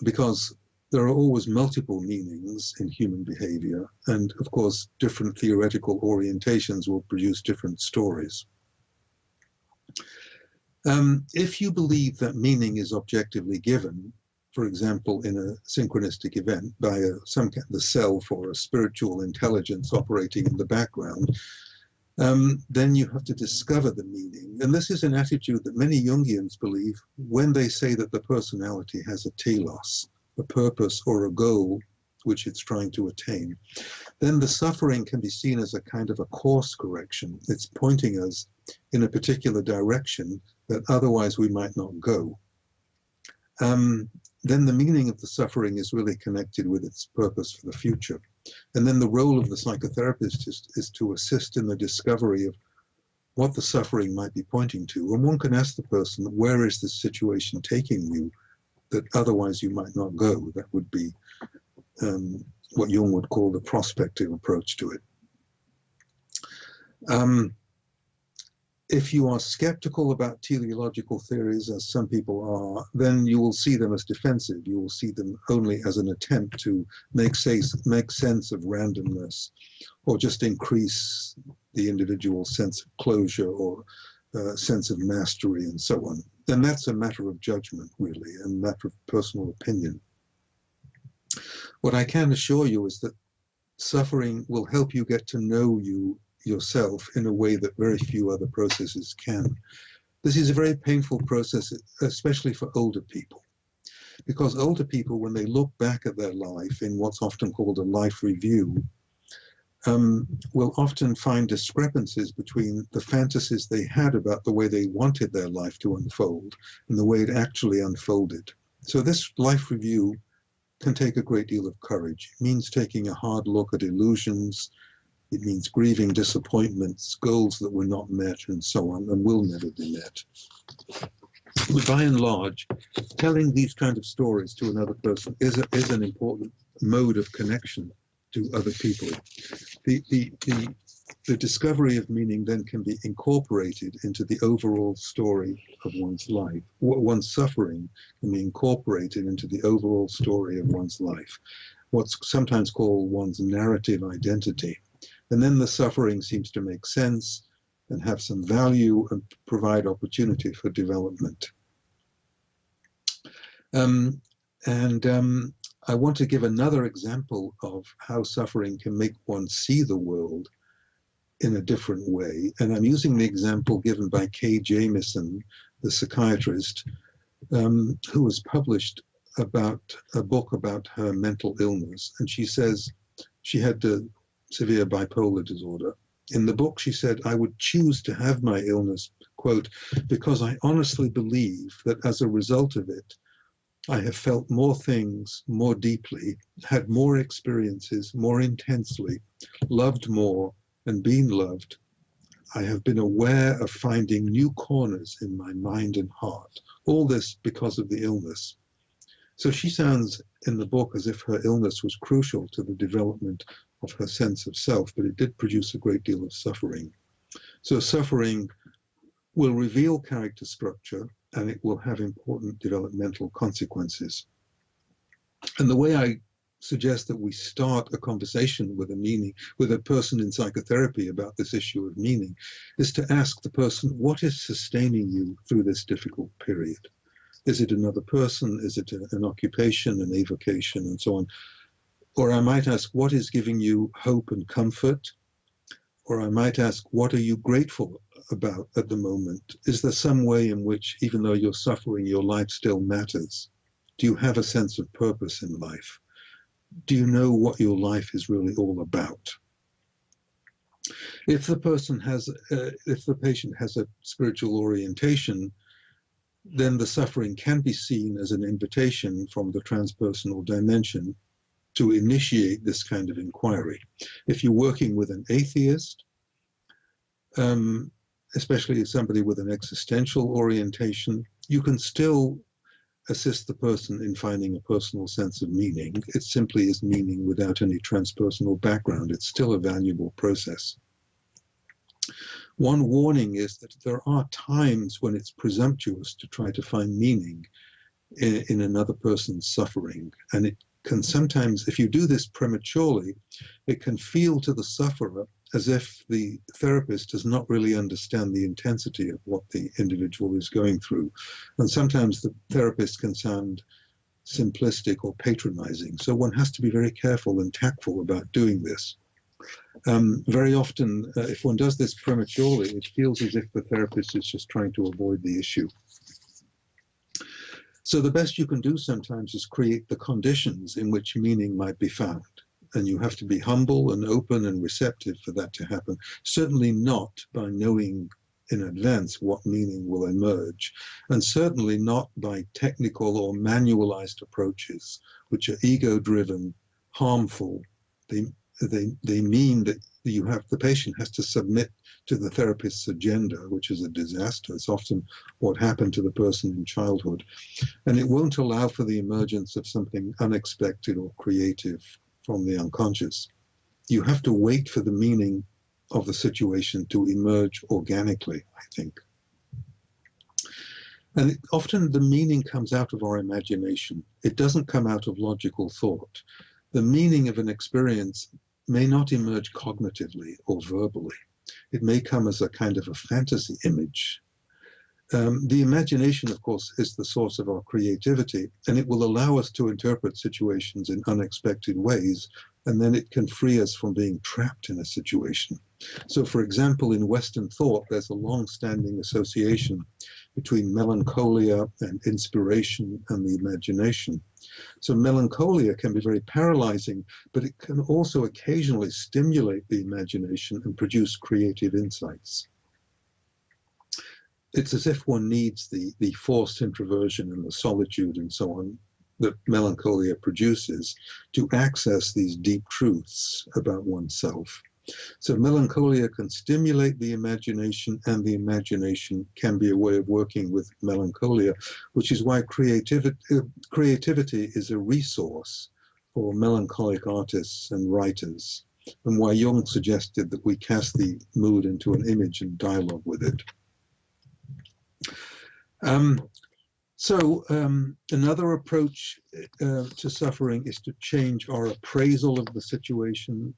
Because there are always multiple meanings in human behavior, and of course, different theoretical orientations will produce different stories. If you believe that meaning is objectively given, for example, in a synchronistic event by the self or a spiritual intelligence operating in the background, then you have to discover the meaning. And this is an attitude that many Jungians believe when they say that the personality has a telos, a purpose or a goal which it's trying to attain. Then the suffering can be seen as a kind of a course correction. It's pointing us in a particular direction that otherwise we might not go. Then the meaning of the suffering is really connected with its purpose for the future. And then the role of the psychotherapist is to assist in the discovery of what the suffering might be pointing to. And one can ask the person, where is this situation taking you that otherwise you might not go? That would be what Jung would call the prospective approach to it. If you are skeptical about teleological theories, as some people are, then you will see them as defensive. You will see them only as an attempt to make sense of randomness, or just increase the individual's sense of closure or sense of mastery and so on. And that's a matter of judgment, really, and a matter of personal opinion. What I can assure you is that suffering will help you get to know yourself in a way that very few other processes can. This is a very painful process, especially for older people, because older people, when they look back at their life in what's often called a life review, will often find discrepancies between the fantasies they had about the way they wanted their life to unfold and the way it actually unfolded. So this life review can take a great deal of courage. It means taking a hard look at illusions. It means grieving disappointments, goals that were not met, and so on, and will never be met. But by and large, telling these kind of stories to another person is an important mode of connection to other people. The discovery of meaning then can be incorporated into the overall story of one's life. One's suffering can be incorporated into the overall story of one's life, what's sometimes called one's narrative identity. And then the suffering seems to make sense and have some value and provide opportunity for development. I want to give another example of how suffering can make one see the world in a different way. And I'm using the example given by Kay Jamieson, the psychiatrist, who has published about a book about her mental illness. And she says she had severe bipolar disorder. In the book, she said, "I would choose to have my illness, quote, because I honestly believe that as a result of it, I have felt more things more deeply, had more experiences more intensely, loved more, and been loved. I have been aware of finding new corners in my mind and heart. All this because of the illness." So she sounds in the book as if her illness was crucial to the development of her sense of self, but it did produce a great deal of suffering. So suffering will reveal character structure, and it will have important developmental consequences. And the way I suggest that we start a conversation with a person in psychotherapy about this issue of meaning, is to ask the person, what is sustaining you through this difficult period? Is it another person? Is it an occupation, an avocation, and so on? Or I might ask, what is giving you hope and comfort? Or I might ask, what are you grateful about at the moment? Is there some way in which, even though you're suffering, your life still matters? Do you have a sense of purpose in life? Do you know what your life is really all about? If the patient has a spiritual orientation, then the suffering can be seen as an invitation from the transpersonal dimension to initiate this kind of inquiry. If you're working with an atheist, especially somebody with an existential orientation, you can still assist the person in finding a personal sense of meaning. It simply is meaning without any transpersonal background. It's still a valuable process. One warning is that there are times when it's presumptuous to try to find meaning in another person's suffering. And it can sometimes, if you do this prematurely, it can feel to the sufferer as if the therapist does not really understand the intensity of what the individual is going through. And sometimes the therapist can sound simplistic or patronizing. So one has to be very careful and tactful about doing this. Very often, if one does this prematurely, it feels as if the therapist is just trying to avoid the issue. So the best you can do sometimes is create the conditions in which meaning might be found. And you have to be humble and open and receptive for that to happen. Certainly not by knowing in advance what meaning will emerge, and certainly not by technical or manualized approaches, which are ego-driven, harmful. They mean that the patient has to submit to the therapist's agenda, which is a disaster. It's often what happened to the person in childhood. And it won't allow for the emergence of something unexpected or creative from the unconscious. You have to wait for the meaning of the situation to emerge organically, I think. And often the meaning comes out of our imagination. It doesn't come out of logical thought. The meaning of an experience may not emerge cognitively or verbally. It may come as a kind of a fantasy image. The imagination, of course, is the source of our creativity, and it will allow us to interpret situations in unexpected ways, and then it can free us from being trapped in a situation. So, for example, in Western thought, there's a long-standing association between melancholia and inspiration and the imagination. So melancholia can be very paralyzing, but it can also occasionally stimulate the imagination and produce creative insights. It's as if one needs the forced introversion and the solitude and so on that melancholia produces to access these deep truths about oneself. So melancholia can stimulate the imagination, and the imagination can be a way of working with melancholia, which is why creativity is a resource for melancholic artists and writers, and why Jung suggested that we cast the mood into an image and dialogue with it. Another approach to suffering is to change our appraisal of the situation.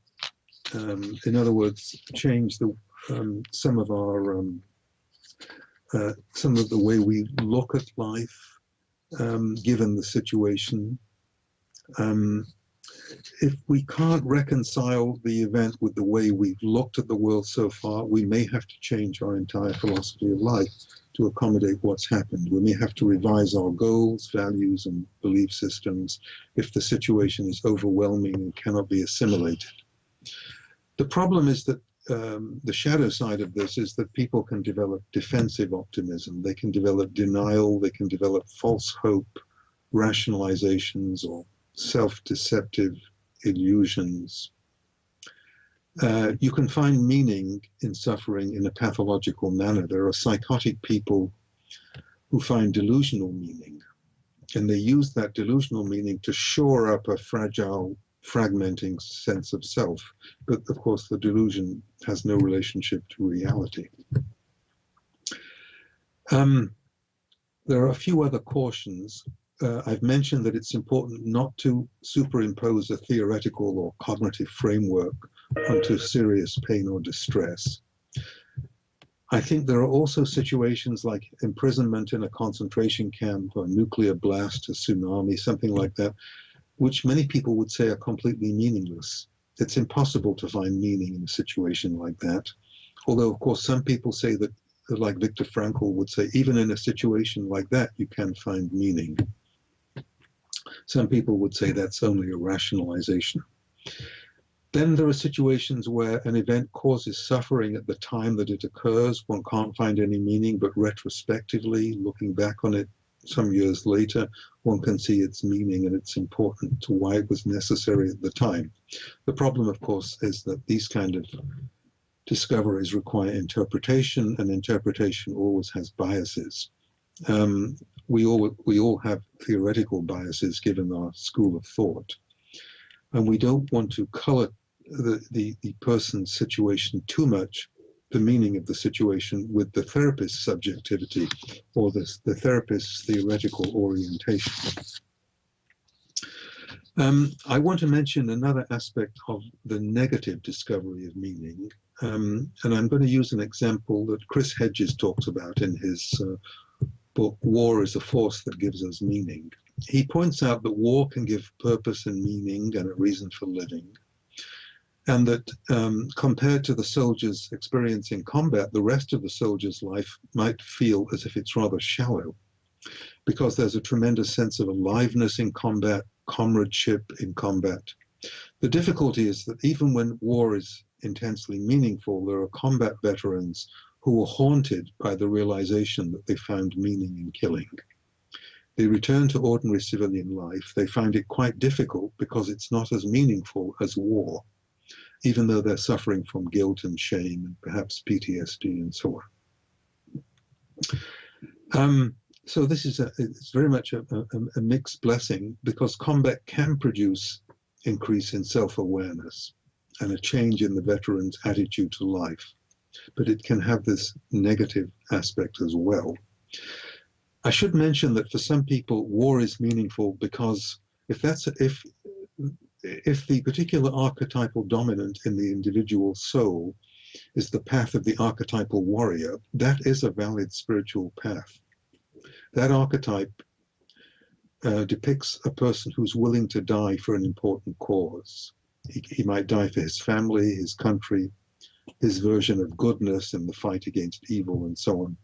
In other words, change some of the way we look at life, given the situation. If we can't reconcile the event with the way we've looked at the world so far, we may have to change our entire philosophy of life to accommodate what's happened. We may have to revise our goals, values, and belief systems if the situation is overwhelming and cannot be assimilated. The problem is that the shadow side of this is that people can develop defensive optimism. They can develop denial. They can develop false hope, rationalizations, or self-deceptive illusions. You can find meaning in suffering in a pathological manner. There are psychotic people who find delusional meaning, and they use that delusional meaning to shore up a fragile, fragmenting sense of self. But of course, the delusion has no relationship to reality. There are a few other cautions. I've mentioned that it's important not to superimpose a theoretical or cognitive framework onto serious pain or distress. I think there are also situations like imprisonment in a concentration camp, or a nuclear blast, a tsunami, something like that, which many people would say are completely meaningless. It's impossible to find meaning in a situation like that. Although, of course, some people say that, like Viktor Frankl would say, even in a situation like that, you can find meaning. Some people would say that's only a rationalization. Then there are situations where an event causes suffering at the time that it occurs. One can't find any meaning, but retrospectively, looking back on it some years later, one can see its meaning and it's important to why it was necessary at the time. The problem, of course, is that these kind of discoveries require interpretation, and interpretation always has biases. We all have theoretical biases given our school of thought, and we don't want to color the person's situation too much, the meaning of the situation, with the therapist's subjectivity or the therapist's theoretical orientation. I want to mention another aspect of the negative discovery of meaning, and I'm going to use an example that Chris Hedges talks about in his book, War is a Force That Gives Us Meaning. He points out that war can give purpose and meaning and a reason for living, and that compared to the soldier's experience in combat, the rest of the soldier's life might feel as if it's rather shallow, because there's a tremendous sense of aliveness in combat, comradeship in combat. The difficulty is that even when war is intensely meaningful, there are combat veterans who are haunted by the realization that they found meaning in killing. They return to ordinary civilian life. They find it quite difficult because it's not as meaningful as war, even though they're suffering from guilt and shame and perhaps PTSD and so on. So this is it's very much a mixed blessing, because combat can produce increase in self-awareness. and a change in the veteran's attitude to life. But it can have this negative aspect as well. I should mention that for some people, war is meaningful because if the particular archetypal dominant in the individual soul is the path of the archetypal warrior, that is a valid spiritual path. That archetype depicts a person who's willing to die for an important cause. He might die for his family, his country, his version of goodness in the fight against evil, and so on.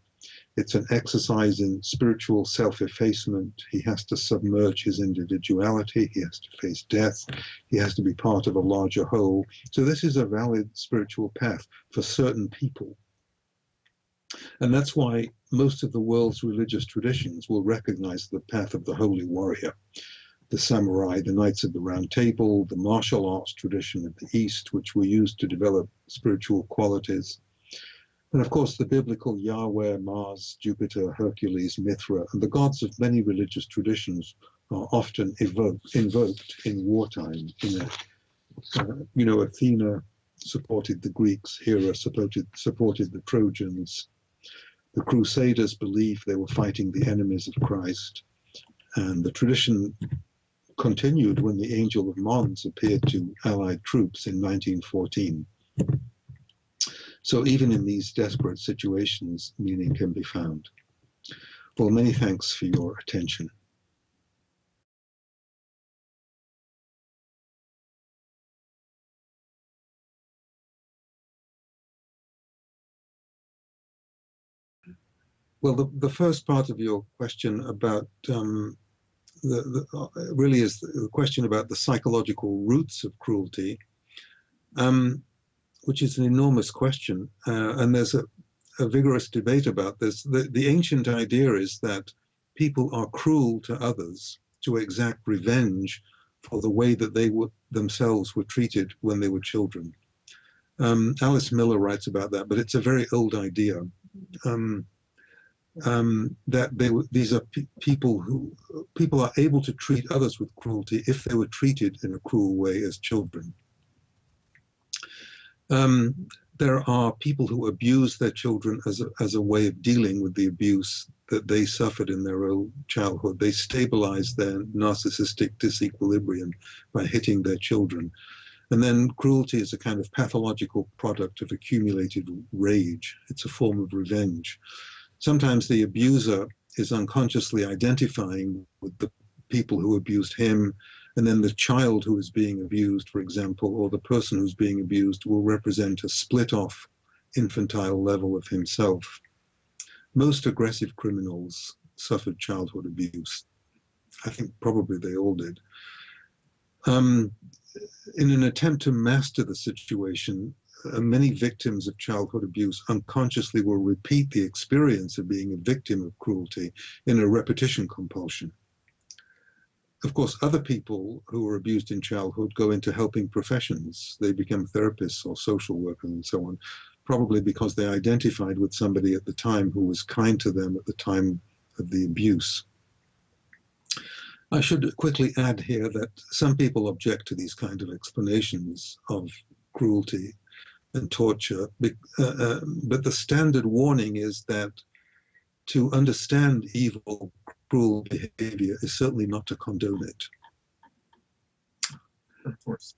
It's an exercise in spiritual self-effacement. He has to submerge his individuality. He has to face death. He has to be part of a larger whole. So this is a valid spiritual path for certain people. And that's why most of the world's religious traditions will recognize the path of the holy warrior. The samurai, the Knights of the Round Table, the martial arts tradition of the East, which were used to develop spiritual qualities. And of course, the biblical Yahweh, Mars, Jupiter, Hercules, Mithra, and the gods of many religious traditions are often invoked in wartime. Athena supported the Greeks, Hera supported the Trojans. The Crusaders believed they were fighting the enemies of Christ. And the tradition continued when the Angel of Mons appeared to Allied troops in 1914. So even in these desperate situations, meaning can be found. Well, many thanks for your attention. Well, the first part of your question about really is the question about the psychological roots of cruelty, which is an enormous question, and there's a vigorous debate about this. The ancient idea is that people are cruel to others to exact revenge for the way that they themselves were treated when they were children. Alice Miller writes about that, but it's a very old idea. That these are people are able to treat others with cruelty if they were treated in a cruel way as children. There are people who abuse their children as a way of dealing with the abuse that they suffered in their own childhood. They stabilize their narcissistic disequilibrium by hitting their children. And then cruelty is a kind of pathological product of accumulated rage. It's a form of revenge. Sometimes the abuser is unconsciously identifying with the people who abused him, and then the child who is being abused, for example, or the person who's being abused will represent a split-off infantile level of himself. Most aggressive criminals suffered childhood abuse. I think probably they all did. In an attempt to master the situation, many victims of childhood abuse unconsciously will repeat the experience of being a victim of cruelty in a repetition compulsion. Of course, other people who were abused in childhood go into helping professions. They become therapists or social workers and so on, probably because they identified with somebody at the time who was kind to them at the time of the abuse. I should quickly add here that some people object to these kind of explanations of cruelty and torture, but the standard warning is that to understand evil, cruel behavior is certainly not to condone it. Of course.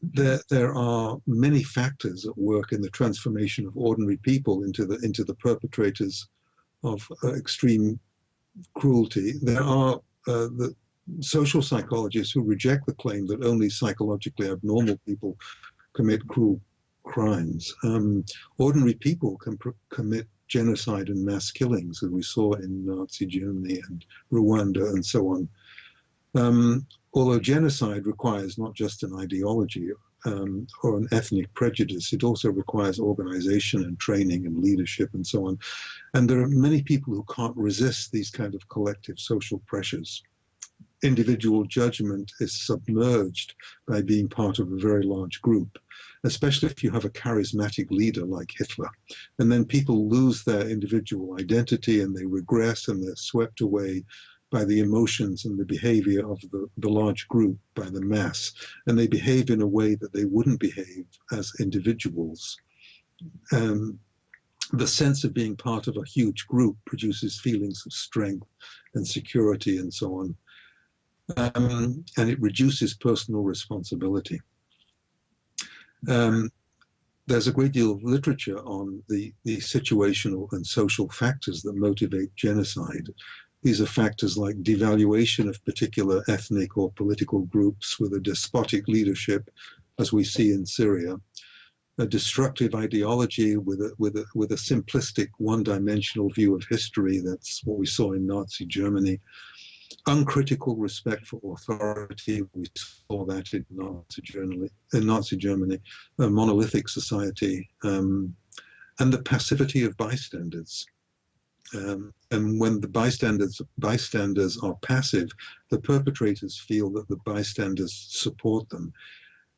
There are many factors at work in the transformation of ordinary people into the perpetrators of extreme cruelty. There are the social psychologists who reject the claim that only psychologically abnormal people commit cruel crimes. Ordinary people can commit genocide and mass killings, as we saw in Nazi Germany and Rwanda and so on. Although genocide requires not just an ideology or an ethnic prejudice, it also requires organization and training and leadership and so on. And there are many people who can't resist these kind of collective social pressures. Individual judgment is submerged by being part of a very large group, especially if you have a charismatic leader like Hitler. And then people lose their individual identity and they regress and they're swept away by the emotions and the behavior of the large group, by the mass, and they behave in a way that they wouldn't behave as individuals. The sense of being part of a huge group produces feelings of strength and security and so on. And it reduces personal responsibility. There's a great deal of literature on the situational and social factors that motivate genocide. These are factors like devaluation of particular ethnic or political groups with a despotic leadership, as we see in Syria, a destructive ideology with a simplistic one-dimensional view of history. That's what we saw in Nazi Germany. Uncritical respect for authority. We saw that in Nazi Germany, a monolithic society, and the passivity of bystanders. And when the bystanders are passive, the perpetrators feel that the bystanders support them.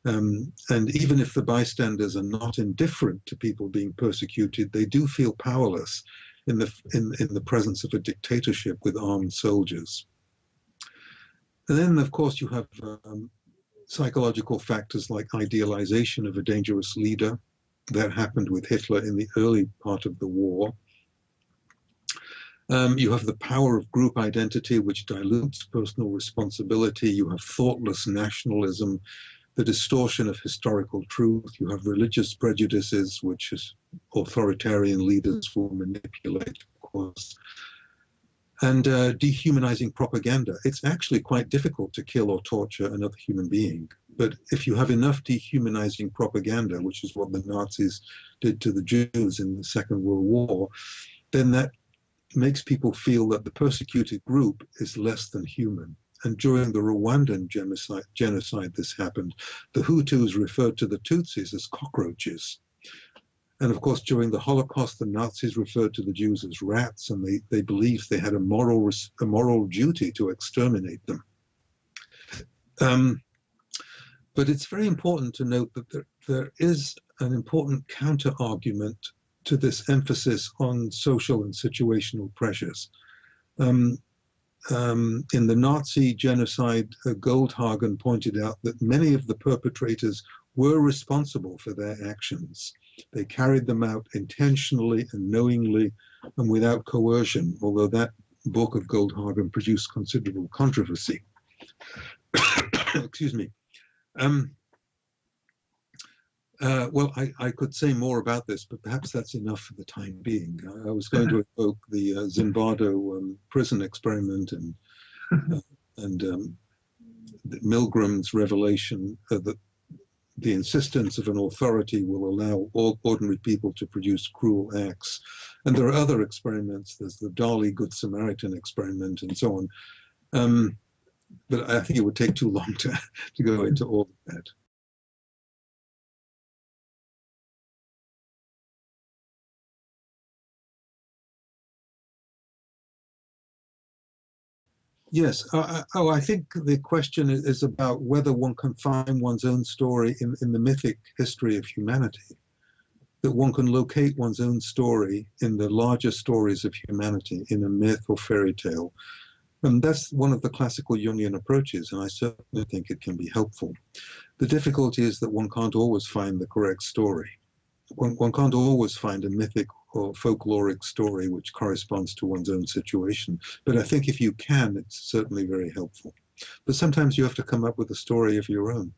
And even if the bystanders are not indifferent to people being persecuted, they do feel powerless in the presence of a dictatorship with armed soldiers. And then, of course, you have psychological factors like idealization of a dangerous leader. That happened with Hitler in the early part of the war. You have the power of group identity, which dilutes personal responsibility. You have thoughtless nationalism, the distortion of historical truth. You have religious prejudices, which authoritarian leaders will manipulate, of course. And dehumanizing propaganda. It's actually quite difficult to kill or torture another human being. But if you have enough dehumanizing propaganda, which is what the Nazis did to the Jews in the Second World War, then that makes people feel that the persecuted group is less than human. And during the Rwandan genocide this happened. The Hutus referred to the Tutsis as cockroaches. And of course, during the Holocaust, the Nazis referred to the Jews as rats, and they believed they had a moral duty to exterminate them. But it's very important to note that there is an important counter-argument to this emphasis on social and situational pressures. In the Nazi genocide, Goldhagen pointed out that many of the perpetrators were responsible for their actions. They carried them out intentionally and knowingly and without coercion, although that book of Goldhagen produced considerable controversy. Excuse me. Well, I could say more about this, but perhaps that's enough for the time being. I was going to evoke the Zimbardo prison experiment and Milgram's revelation that the insistence of an authority will allow all ordinary people to produce cruel acts. And there are other experiments. There's the Dali Good Samaritan experiment and so on. But I think it would take too long to go into all of that. Yes. I think the question is about whether one can find one's own story in the mythic history of humanity, that one can locate one's own story in the larger stories of humanity, in a myth or fairy tale. And that's one of the classical Jungian approaches, and I certainly think it can be helpful. The difficulty is that one can't always find the correct story. One can't always find a mythic or folkloric story which corresponds to one's own situation. But I think if you can, it's certainly very helpful. But sometimes you have to come up with a story of your own.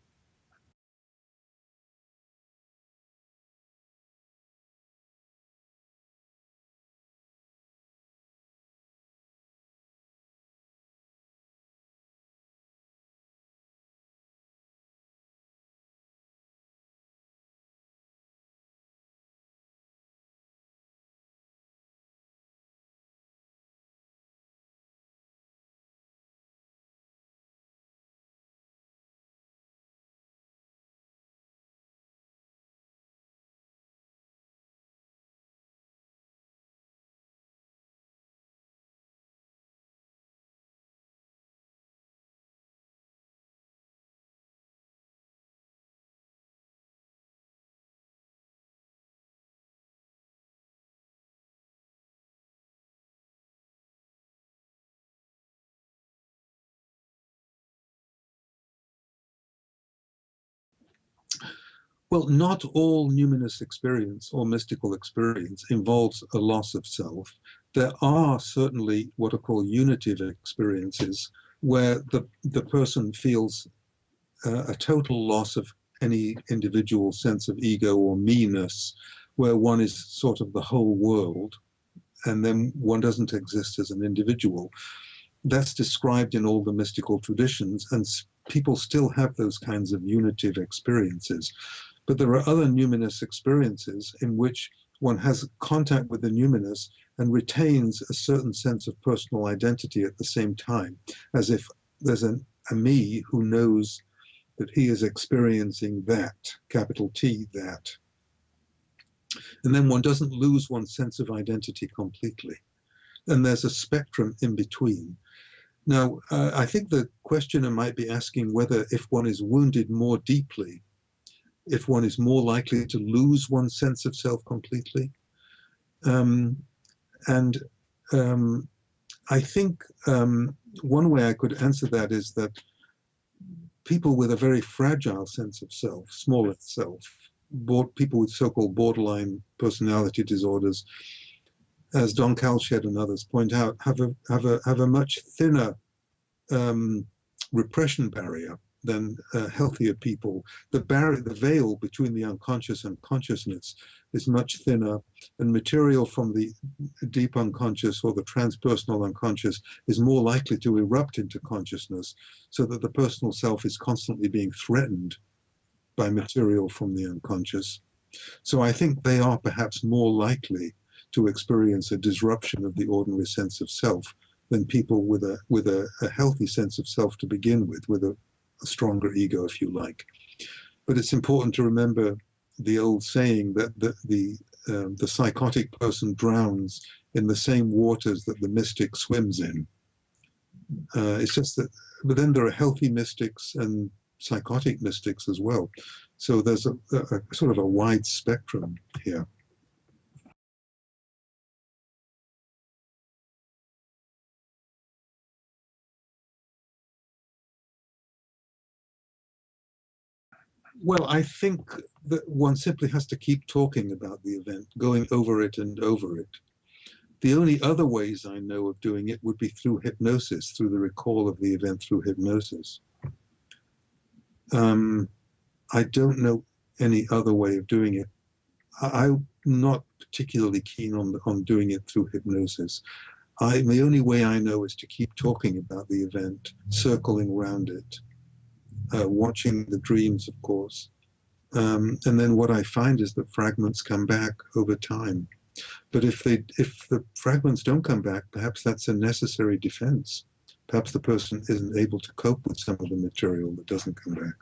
Well, not all numinous experience or mystical experience involves a loss of self. There are certainly what are called unitive experiences where the person feels a total loss of any individual sense of ego or me-ness, where one is sort of the whole world, and then one doesn't exist as an individual. That's described in all the mystical traditions, and people still have those kinds of unitive experiences. But there are other numinous experiences in which one has contact with the numinous and retains a certain sense of personal identity at the same time, as if there's a me who knows that he is experiencing that, capital T, that. And then one doesn't lose one's sense of identity completely. And there's a spectrum in between. Now, I think the questioner might be asking whether if one is wounded more deeply, if one is more likely to lose one's sense of self completely. I think one way I could answer that is that people with a very fragile sense of self, small self, people with so-called borderline personality disorders, as Don Kalshed and others point out, have a much thinner repression barrier than healthier people. The veil between the unconscious and consciousness is much thinner, and material from the deep unconscious or the transpersonal unconscious is more likely to erupt into consciousness, so that the personal self is constantly being threatened by material from the unconscious. So I think they are perhaps more likely to experience a disruption of the ordinary sense of self than people with a healthy sense of self to begin with a stronger ego, if you like. But it's important to remember the old saying that the psychotic person drowns in the same waters that the mystic swims in. It's just that, but then there are healthy mystics and psychotic mystics as well. So there's a sort of a wide spectrum here. Well, I think that one simply has to keep talking about the event, going over it and over it. The only other ways I know of doing it would be through hypnosis, through the recall of the event through hypnosis. I don't know any other way of doing it. I'm not particularly keen on doing it through hypnosis. The only way I know is to keep talking about the event, circling around it, watching the dreams, of course. And then what I find is that fragments come back over time. But if the fragments don't come back, perhaps that's a necessary defense. Perhaps the person isn't able to cope with some of the material that doesn't come back.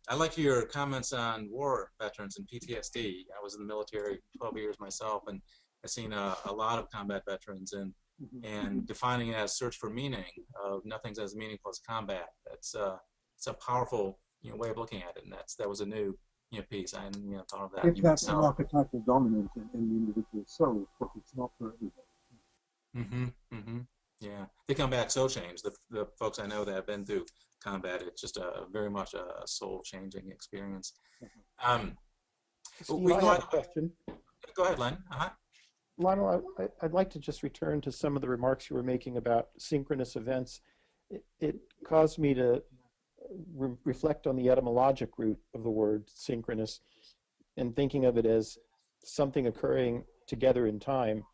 I like your comments on war veterans and PTSD. I was in the military 12 years myself, and I've seen a lot of combat veterans, and defining it as search for meaning of nothing's as meaningful as combat. It's a powerful way of looking at it, and that was a new piece. I hadn't thought of that. If that's an archetypal dominant in the individual soul, but it's not for everybody. Yeah, they come back so changed. The folks I know that have been through combat, it's just very much a soul-changing experience. Steve, I have a question. Go ahead, Len. Lionel, I'd like to just return to some of the remarks you were making about synchronous events. It caused me to reflect on the etymologic root of the word synchronous and thinking of it as something occurring together in time.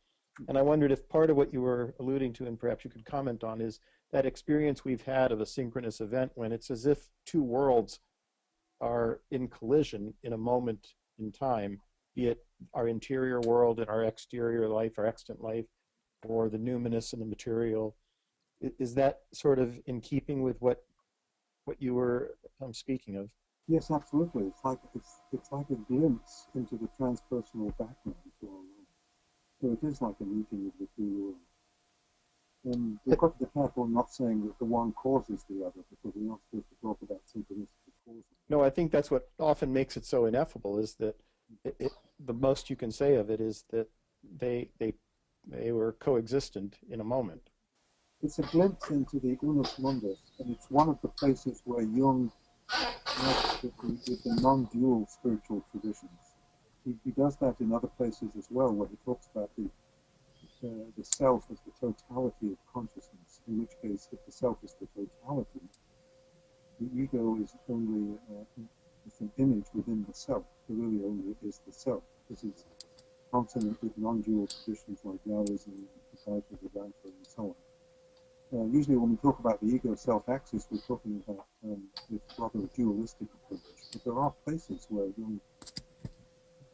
And I wondered if part of what you were alluding to, and perhaps you could comment on, is that experience we've had of a synchronous event when it's as if two worlds are in collision in a moment in time, be it our interior world and our exterior life, our extant life, or the numinous and the material. Is that sort of in keeping with what you were speaking of? Yes, absolutely. It's like a glimpse into the transpersonal background for our life. So it is like a meeting of the two worlds. And we've got to be careful not saying that the one causes the other, because we're not supposed to talk about synchronicity causing. No, I think that's what often makes it so ineffable, is that the most you can say of it is that they they were coexistent in a moment. It's a glimpse into the unus mundus, and it's one of the places where Jung works with the non-dual spiritual traditions. He does that in other places as well, where he talks about the self as the totality of consciousness, in which case, if the self is the totality, the ego is only it's an image within the self. It really only is the self. This is consonant with non-dual traditions like Taoism, Advaita Vedanta, and so on. Usually when we talk about the ego self-axis, we're talking about this rather a dualistic approach. But there are places where Jung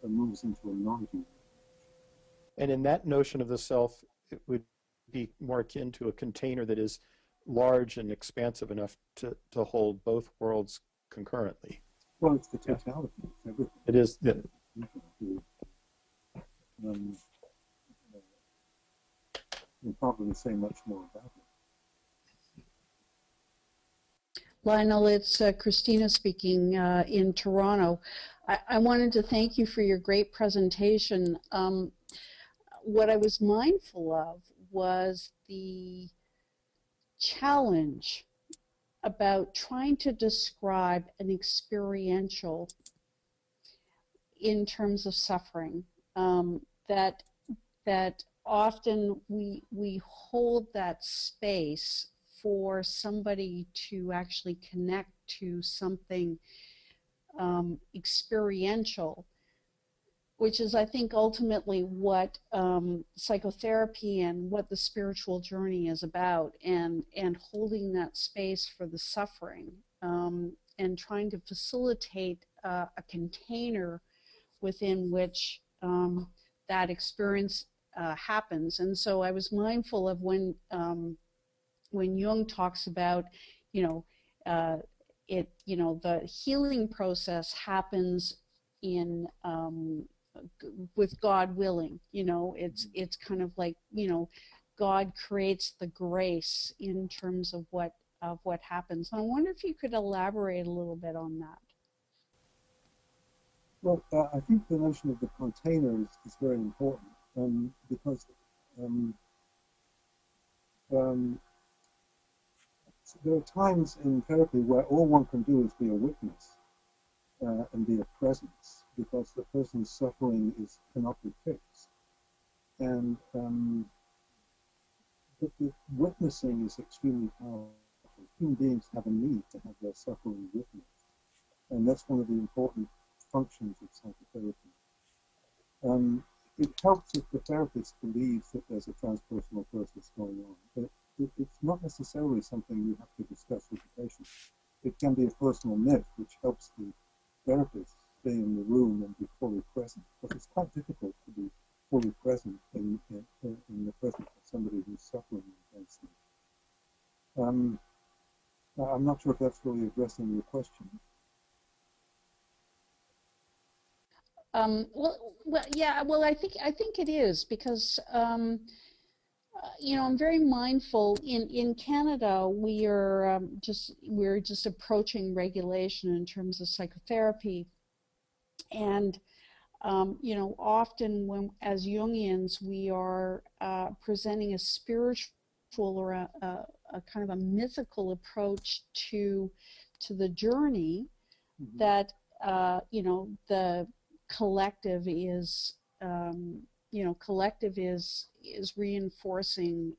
moves into a non-dual. And in that notion of the self, it would be more akin to a container that is large and expansive enough to hold both worlds concurrently. Well, it's the totality. It's everything. It is. We can't really say much more about it. Lionel, it's Christina speaking in Toronto. I wanted to thank you for your great presentation. What I was mindful of was the challenge about trying to describe an experiential in terms of suffering. That often we hold that space for somebody to actually connect to something experiential, which is, I think, ultimately what psychotherapy and what the spiritual journey is about, and holding that space for the suffering, and trying to facilitate a container within which that experience happens. And so I was mindful of when Jung talks about, the healing process happens in with God willing. It's kind of like, God creates the grace in terms of what happens. And I wonder if you could elaborate a little bit on that. Well, I think the notion of the container is very important, because there are times in therapy where all one can do is be a witness and be a presence, because the person's suffering cannot be fixed. And but the witnessing is extremely powerful. Human beings have a need to have their suffering witnessed, and that's one of the important functions of psychotherapy. It helps if the therapist believes that there's a transpersonal process going on, but it's not necessarily something you have to discuss with the patient. It can be a personal myth, which helps the therapist stay in the room and be fully present, because it's quite difficult to be fully present in the presence of somebody who's suffering intensely. I'm not sure if that's really addressing your question. Well, I think it is, because I'm very mindful. In Canada, we're just approaching regulation in terms of psychotherapy, and often when, as Jungians, we are presenting a spiritual or a kind of a mythical approach to the journey, mm-hmm. that the collective is reinforcing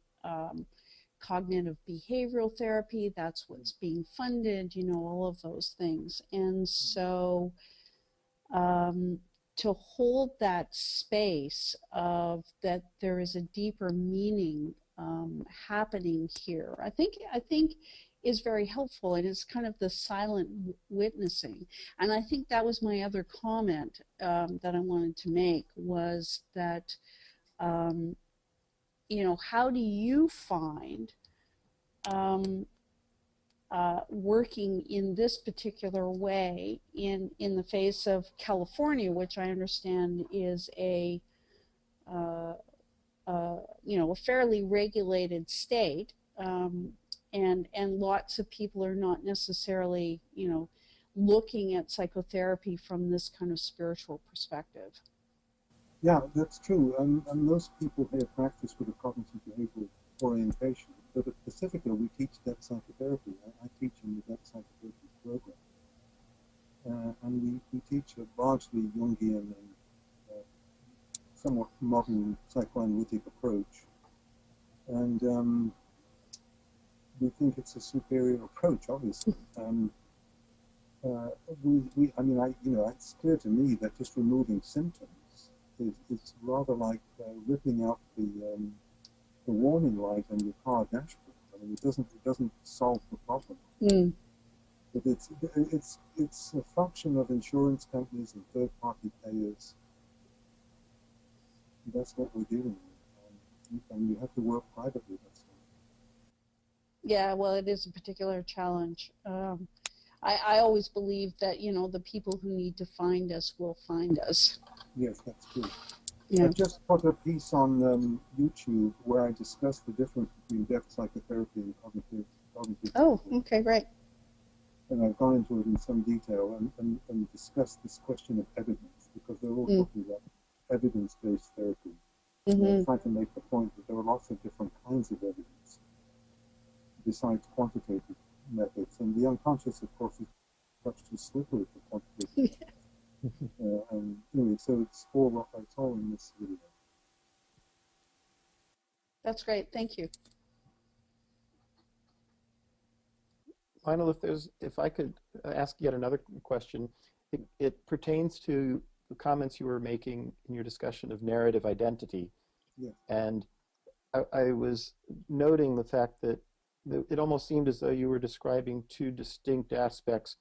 cognitive behavioral therapy. That's what's being funded, all of those things. And so to hold that space of that there is a deeper meaning happening here, I think is very helpful, and it's kind of the silent witnessing. And I think that was my other comment that I wanted to make, was that how do you find working in this particular way in the face of California, which I understand is a fairly regulated state, and lots of people are not necessarily looking at psychotherapy from this kind of spiritual perspective. Yeah, that's true. And most people here practice with a cognitive behavioral orientation. But at Pacifica, we teach depth psychotherapy. I teach in the depth psychotherapy program. And we teach a largely Jungian and somewhat modern psychoanalytic approach. And we think it's a superior approach, obviously. I mean, it's clear to me that just removing symptoms is rather like ripping out the warning light on your car dashboard. I mean, it doesn't solve the problem. Mm. But it's a function of insurance companies and third-party payers. That's what we're dealing with, and you have to work privately. That's all. Yeah, well, it is a particular challenge. I always believe that, you know, the people who need to find us will find us. Yes, that's true. Yeah. I just put a piece on YouTube where I discuss the difference between depth psychotherapy and cognitive Oh, therapy. okay, great. And I've gone into it in some detail and discussed this question of evidence, because they're all talking about evidence-based therapy. Mm-hmm. I'm trying to make the point that there are lots of different kinds of evidence besides quantitative methods. And the unconscious, of course, is much too slippery for quantitative. And anyway, so it's all in this video. That's great. Thank you. Lionel, if I could ask yet another question, it pertains to the comments you were making in your discussion of narrative identity. Yeah. And I was noting the fact that it almost seemed as though you were describing two distinct aspects,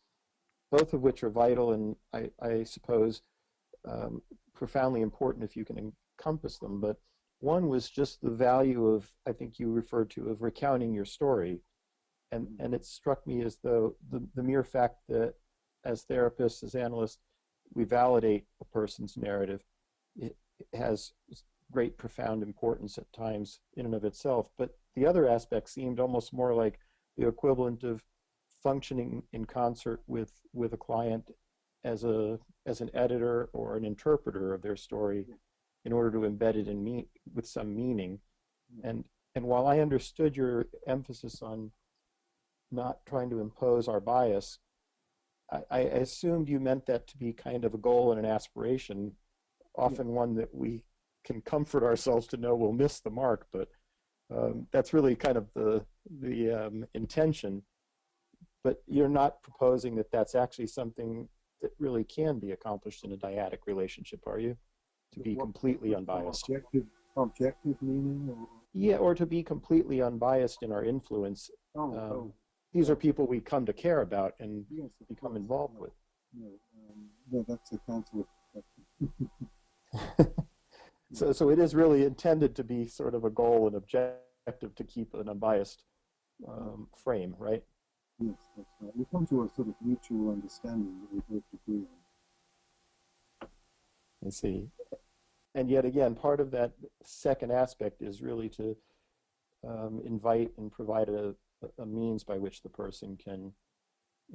both of which are vital and I suppose profoundly important if you can encompass them. But one was just the value of, I think you referred to, of recounting your story. And it struck me as though the mere fact that as therapists, as analysts, we validate a person's narrative, it has great profound importance at times in and of itself. But the other aspect seemed almost more like the equivalent of functioning in concert with a client as an editor or an interpreter of their story in order to embed it with some meaning. And while I understood your emphasis on not trying to impose our bias, I assumed you meant that to be kind of a goal and an aspiration, often one that we can comfort ourselves to know we'll miss the mark, but that's really kind of the intention. But you're not proposing that that's actually something that really can be accomplished in a dyadic relationship, are you? To be completely unbiased. Objective meaning? Or? Yeah, or to be completely unbiased in our influence. These are people we come to care about and become involved with. No, that's a counselor question. So it is really intended to be sort of a goal and objective to keep an unbiased frame, right? Yes, that's right. We come to a sort of mutual understanding that we both agree on. I see. And yet again, part of that second aspect is really to invite and provide a means by which the person can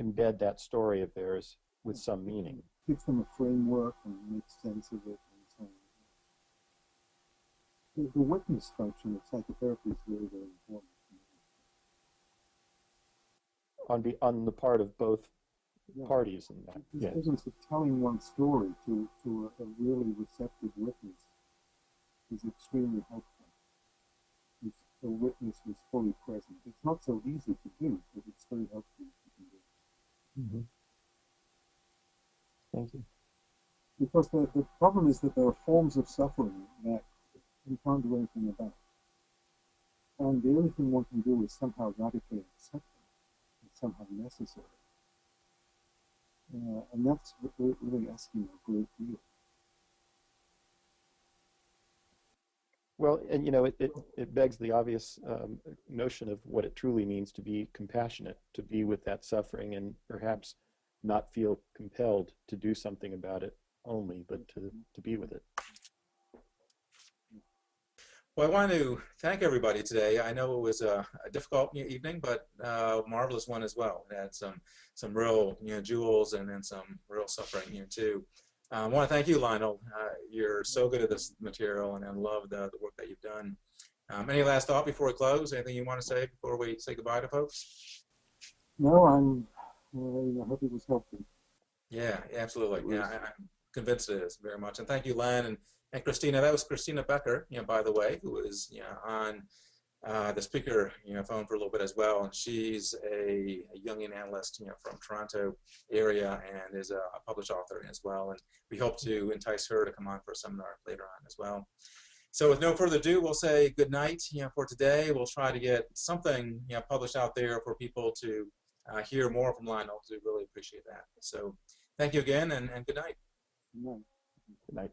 embed that story of theirs with some meaning. Gives them a framework and makes sense of it and so on. The witness function of psychotherapy is very, very important. On the part of both parties in that. The business of telling one story to a really receptive witness is extremely helpful. If a witness is fully present. It's not so easy to do, but it's very helpful if you can do it. Mm-hmm. Thank you. Because the problem is that there are forms of suffering that you can't do anything about. And the only thing one can do is somehow radically accept them. It's somehow necessary. And that's really asking a great deal. Well, and you know, it begs the obvious notion of what it truly means to be compassionate, to be with that suffering and perhaps not feel compelled to do something about it only, but to be with it. Well, I want to thank everybody today. I know it was a difficult evening, but a marvelous one as well. It had some real jewels and then some real suffering here too. I want to thank you, Lionel. You're so good at this material, and I love the work that you've done. Any last thought before we close? Anything you want to say before we say goodbye to folks? No, I hope it was helpful. Yeah, absolutely. Yeah, I'm convinced it is very much. And thank you, Len and Christina. That was Christina Becker, by the way, who was on the speaker phone for a little bit as well. And she's a Jungian analyst from Toronto area and is a published author as well. And we hope to entice her to come on for a seminar later on as well. So with no further ado, we'll say good night for today. We'll try to get something published out there for people to hear more from Lionel, because we really appreciate that. So thank you again, and good night. No. Good night.